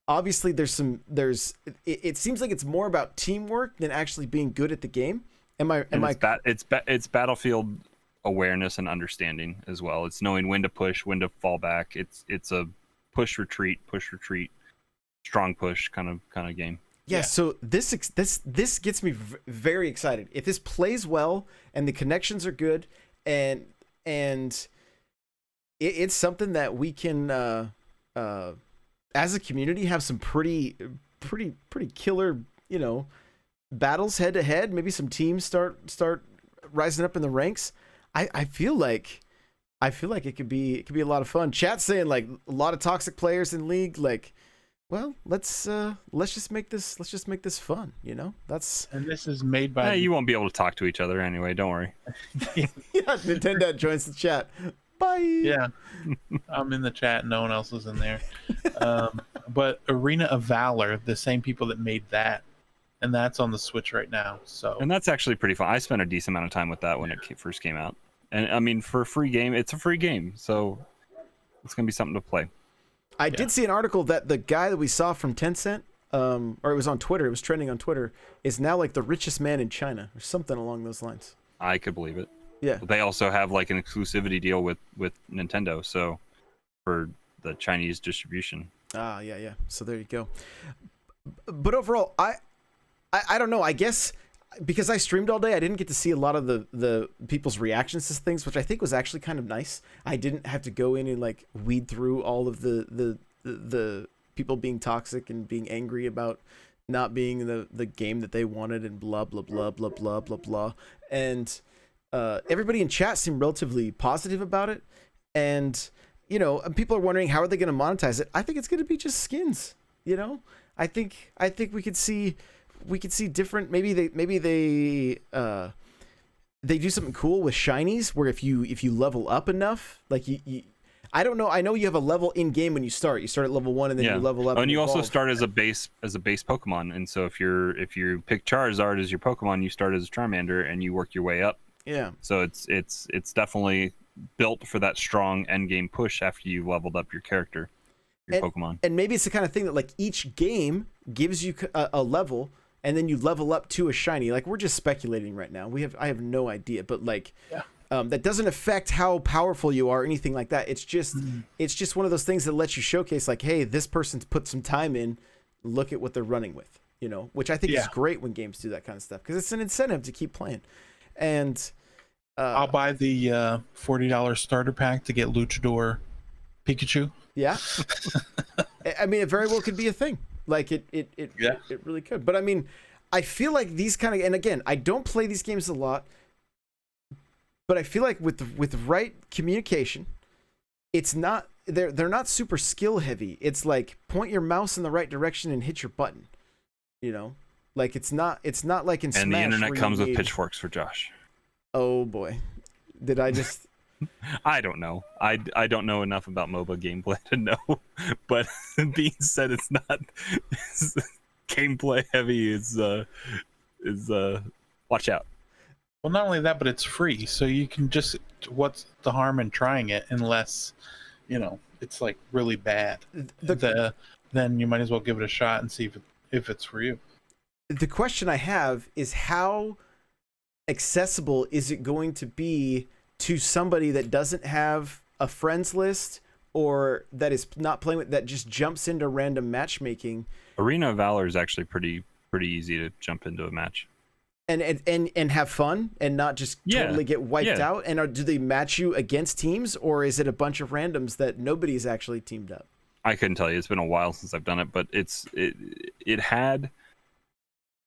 obviously it seems like it's more about teamwork than actually being good at the game. It's battlefield awareness and understanding as well. It's knowing when to push, when to fall back. It's a push retreat, strong push kind of game. Yeah, so this gets me very excited. If this plays well and the connections are good, and it's something that we can as a community have some pretty killer, battles head to head. Maybe some teams start rising up in the ranks. I feel like it could be a lot of fun. Chat's saying like a lot of toxic players in League. Like, well, let's just make this fun. You know, that's. And this is made by. You won't be able to talk to each other anyway. Don't worry. Yeah, Nintendo joins the chat. Bye. Yeah, I'm in the chat. No one else is in there. But Arena of Valor, the same people that made that, and that's on the Switch right now. So. And that's actually pretty fun. I spent a decent amount of time with that when it first came out. And I mean, for a free game, it's a free game, so it's gonna be something to play. I did see an article that the guy that we saw from Tencent, or it was on Twitter, it was trending on Twitter, is now like the richest man in China or something along those lines. I could believe it. Yeah. But they also have like an exclusivity deal with Nintendo, so for the Chinese distribution. Yeah. So there you go. But overall, I don't know. I guess because I streamed all day, I didn't get to see a lot of the people's reactions to things, which I think was actually kind of nice. I didn't have to go in and like weed through all of the people being toxic and being angry about not being the game that they wanted and blah blah blah blah blah blah blah. And everybody in chat seemed relatively positive about it. And you know, people are wondering how are they going to monetize it. I think it's going to be just skins. You know, I think we could see different. Maybe they do something cool with shinies where if you level up enough, like you I don't know. I know you have a level in game when you start. You start at level 1 and then you level up. And you also start as a base Pokemon. And so if you pick Charizard as your Pokemon, you start as a Charmander and you work your way up. Yeah. So it's definitely built for that strong end game push after you leveled up your character, Pokemon. And maybe it's the kind of thing that like each game gives you a level and then you level up to a shiny. Like we're just speculating right now. I have no idea, but like that doesn't affect how powerful you are or anything like that. It's just one of those things that lets you showcase like, hey, this person's put some time in. Look at what they're running with, you know, which I think is great when games do that kind of stuff because it's an incentive to keep playing. And I'll buy the $40 starter pack to get Luchador Pikachu. Yeah. I mean, it very well could be a thing. Like it really could. But I mean, I feel like these kind of, and again, I don't play these games a lot, but I feel like with right communication, it's not they're not super skill heavy. It's like point your mouse in the right direction and hit your button. You know, like it's not like in Smash. And the internet where comes with pitchforks for Josh. Oh boy, did I just? I don't know. I don't know enough about MOBA gameplay to know, but being said, it's not gameplay heavy. Is watch out. Well, not only that, but it's free, so you can just. What's the harm in trying it unless, you know, it's like really bad? Then you might as well give it a shot and see if it's for you. The question I have is how accessible is it going to be to somebody that doesn't have a friends list or that is not playing with, that just jumps into random matchmaking? Arena of Valor is actually pretty easy to jump into a match and have fun and not just totally get wiped out. And do they match you against teams or is it a bunch of randoms that nobody's actually teamed up? I couldn't tell you. It's been a while since I've done it, but it had.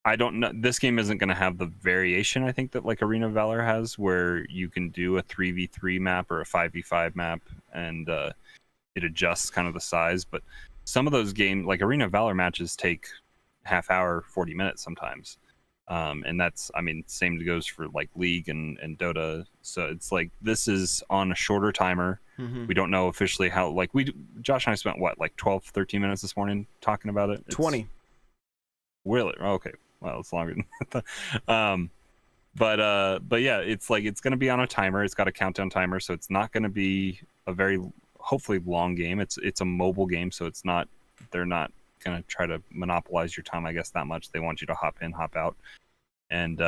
I don't know. This game isn't going to have the variation I think that like Arena of Valor has, where you can do a 3v3 map or a 5v5 map, and it adjusts kind of the size. But some of those games, like Arena of Valor matches, take half hour, 40 minutes sometimes, and that's, I mean, same goes for like League and Dota. So it's like this is on a shorter timer. Mm-hmm. We don't know officially how. Like Josh and I spent like 12, 13 minutes this morning talking about it. 20. Really? Okay. Well, it's longer than that. But yeah, it's like it's going to be on a timer. It's got a countdown timer, so it's not going to be a very hopefully long game. It's a mobile game, so it's not. They're not going to try to monopolize your time, I guess, that much. They want you to hop in, hop out, and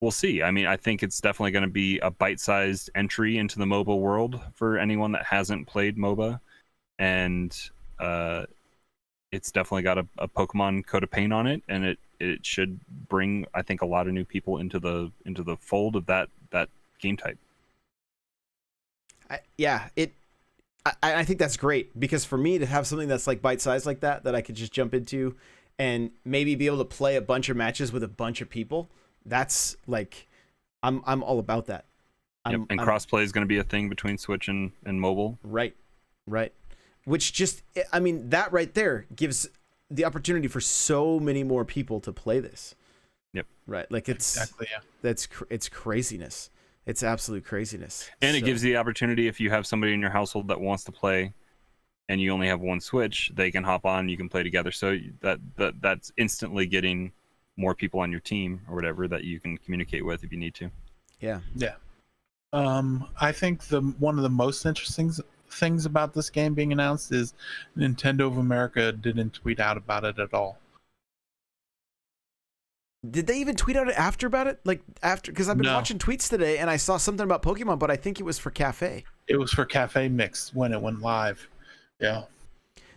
we'll see. I mean, I think it's definitely going to be a bite-sized entry into the MOBA world for anyone that hasn't played MOBA, and it's definitely got a Pokemon coat of paint on it, and it should bring, I think, a lot of new people into the fold of that game type. I think that's great because for me to have something that's like bite-sized like that I could just jump into and maybe be able to play a bunch of matches with a bunch of people. That's like, I'm all about that. And crossplay is going to be a thing between Switch and mobile. Right. Which just, I mean, that right there gives the opportunity for so many more people to play this. Yep. Right. Like Exactly, yeah. It's craziness. It's absolute craziness. And it gives the opportunity, if you have somebody in your household that wants to play and you only have one Switch, they can hop on, you can play together. So that's instantly getting more people on your team or whatever that you can communicate with if you need to. Yeah. Yeah. I think one of the most interesting things about this game being announced is Nintendo of America didn't tweet out about it at all. Did they even tweet out after about it? Like after, because I've been watching tweets today and I saw something about Pokemon, but I think it was for Cafe. It was for Cafe Mix when it went live. Yeah.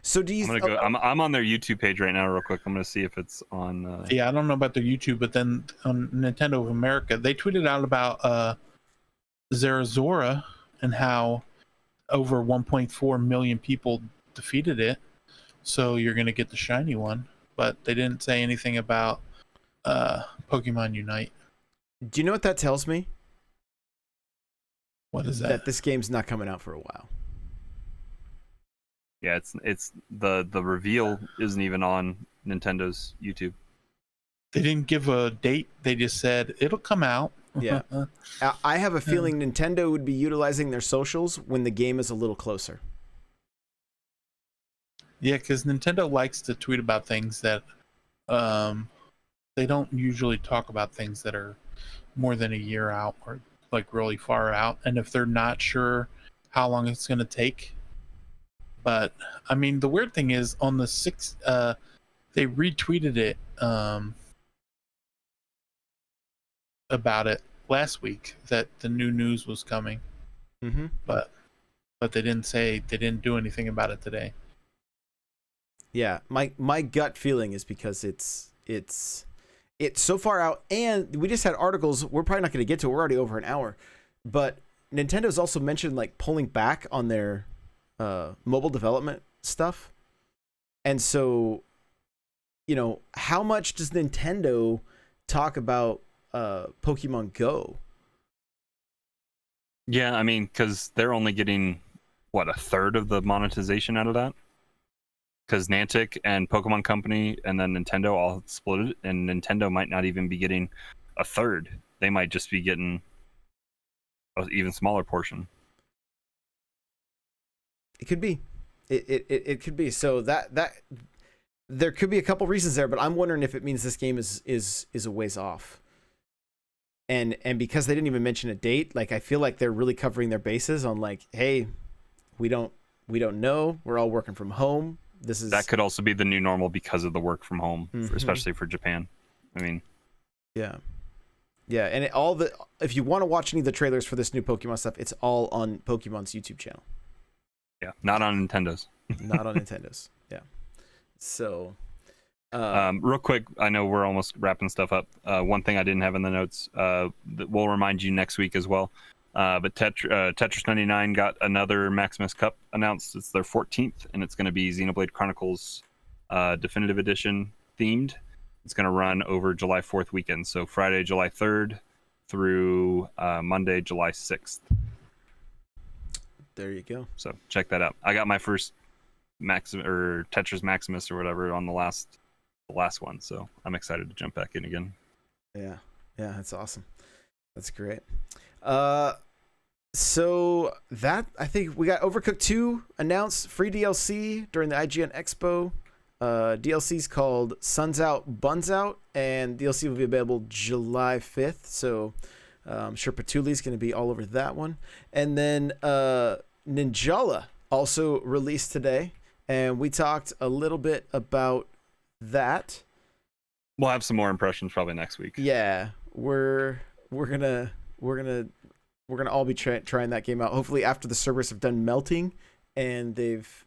So do you? I'm on their YouTube page right now, real quick. I'm gonna see if it's on. Yeah, I don't know about their YouTube, but then on Nintendo of America, they tweeted out about Zarazora and how over 1.4 million people defeated it. So you're gonna get the shiny one, but they didn't say anything about Pokemon Unite. Do you know what that tells me? What is that? That this game's not coming out for a while. Yeah, it's the reveal isn't even on Nintendo's YouTube. They didn't give a date. They just said it'll come out. Yeah. I have a feeling Nintendo would be utilizing their socials when the game is a little closer. Yeah, because Nintendo likes to tweet about things that they don't usually talk about things that are more than a year out or like really far out. And if they're not sure how long it's going to take. But I mean, the weird thing is on the 6th, they retweeted it about it last week that the new news was coming. Mm-hmm. But they didn't do anything about it today. Yeah, my gut feeling is because it's so far out, and we just had articles. We're probably not going to get to it. We're already over an hour, but Nintendo's also mentioned like pulling back on their mobile development stuff. And so, you know, how much does Nintendo talk about Pokemon Go? Yeah, I mean, because they're only getting what, a third of the monetization out of that. Because Niantic and Pokemon Company and then Nintendo all split it, and Nintendo might not even be getting a third. They might just be getting an even smaller portion. It could be. It could be. So that there could be a couple reasons there, but I'm wondering if it means this game is a ways off. And because they didn't even mention a date, like I feel like they're really covering their bases on like, hey, we don't know. We're all working from home. That could also be the new normal because of the work from home, especially for Japan. I mean, yeah, and if you want to watch any of the trailers for this new Pokemon stuff, it's all on Pokemon's YouTube channel. Yeah, not on Nintendo's. Not on Nintendo's. Yeah. So, real quick, I know we're almost wrapping stuff up. One thing I didn't have in the notes, that we'll remind you next week as well. But Tetris 99 got another Maximus Cup announced. It's their 14th, and it's going to be Xenoblade Chronicles Definitive Edition themed. It's going to run over July 4th weekend, so Friday, July 3rd through Monday, July 6th. There you go. So check that out. I got my first Tetris Maximus or whatever on the last one, so I'm excited to jump back in again. Yeah, that's awesome. That's great. So that, I think we got Overcooked 2 announced, free DLC during the IGN Expo. DLC's called Suns Out, Buns Out, and DLC will be available July 5th. So I'm sure Patuli's going to be all over that one. And then Ninjala also released today, and we talked a little bit about that. We'll have some more impressions probably next week. Yeah, we're gonna all be trying that game out. Hopefully after the servers have done melting and they've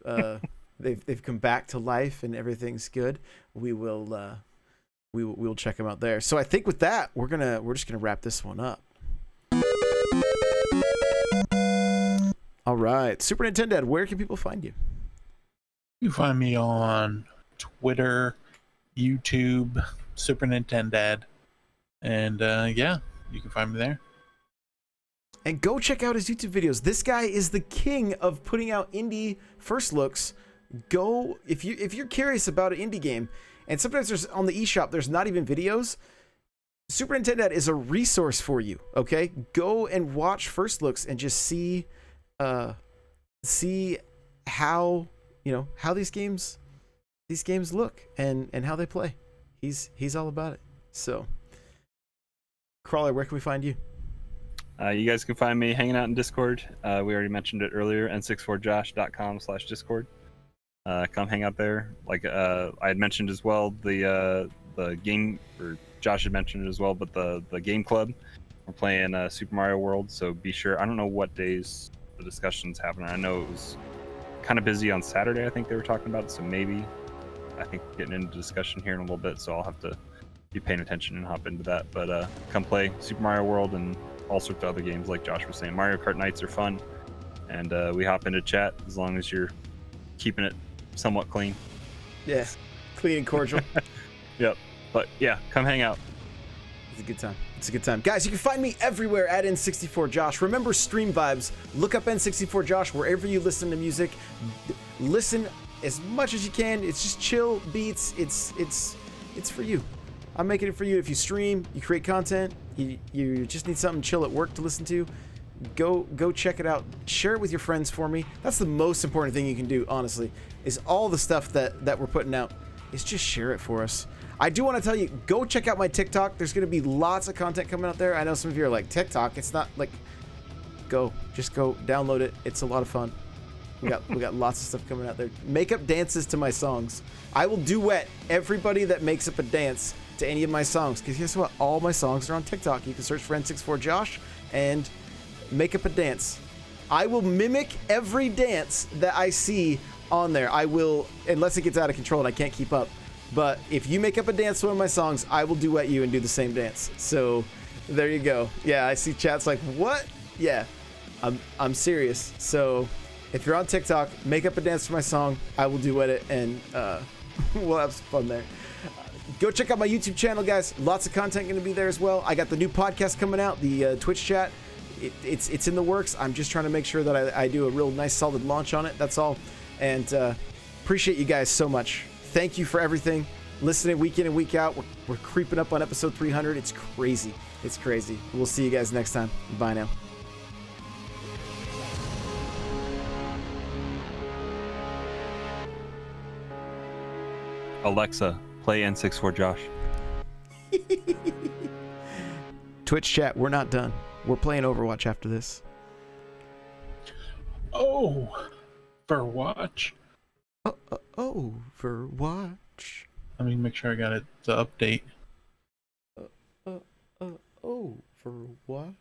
come back to life and everything's good, we'll check them out there. So I think with that, we're just gonna wrap this one up. All right, Super Nintendo Dad, where can people find you? You find me on Twitter, YouTube, Super Nintendo, and yeah, you can find me there. And go check out his YouTube videos. This guy is the king of putting out indie first looks. Go if you're curious about an indie game, and sometimes there's on the eShop there's not even videos. Super Nintendo is a resource for you. Okay, go and watch first looks and just see how how these games look and how they play. He's all about it. So, Crawler, where can we find you? You guys can find me hanging out in Discord. We already mentioned it earlier, n64josh.com/discord. Come hang out there. Like I had mentioned as well, the game, or Josh had mentioned it as well, but the game club. We're playing Super Mario World, so be sure. I don't know what days the discussion's happening. I know it was kind of busy on Saturday, I think they were talking about it, so maybe I think getting into discussion here in a little bit, so I'll have to be paying attention and hop into that. But come play Super Mario World and all sorts of other games like Josh was saying. Mario Kart nights are fun, and we hop into chat as long as you're keeping it somewhat clean. Yeah, clean and cordial. Yep. But yeah, come hang out. It's a good time. It's a good time. Guys, you can find me everywhere at N64Josh. Remember Stream Vibes. Look up N64Josh wherever you listen to music. Listen as much as you can. It's just chill beats. It's for you. I'm making it for you. If you stream, you create content, you just need something chill at work to listen to, go check it out. Share it with your friends for me. That's the most important thing you can do, honestly, is all the stuff that we're putting out is just share it for us. I do want to tell you, go check out my TikTok. There's going to be lots of content coming out there. I know some of you are like, TikTok, it's not like, just go download it. It's a lot of fun. We got lots of stuff coming out there. Make up dances to my songs. I will duet everybody that makes up a dance to any of my songs, because guess what? All my songs are on TikTok. You can search for N64Josh and make up a dance. I will mimic every dance that I see on there. I will, unless it gets out of control and I can't keep up. But if you make up a dance to one of my songs, I will duet you and do the same dance. So there you go. Yeah, I see chats like, what? Yeah, I'm serious. So if you're on TikTok, make up a dance to my song. I will duet it, and we'll have some fun there. Go check out my YouTube channel, guys. Lots of content going to be there as well. I got the new podcast coming out, the Twitch chat. It's in the works. I'm just trying to make sure that I do a real nice, solid launch on it. That's all. And appreciate you guys so much. Thank you for everything. Listening week in and week out. We're creeping up on episode 300. It's crazy. It's crazy. We'll see you guys next time. Bye now. Alexa, play N64Josh. Twitch chat, we're not done. We're playing Overwatch after this. Oh, for watch. Overwatch. Let me make sure I got it to update. Overwatch.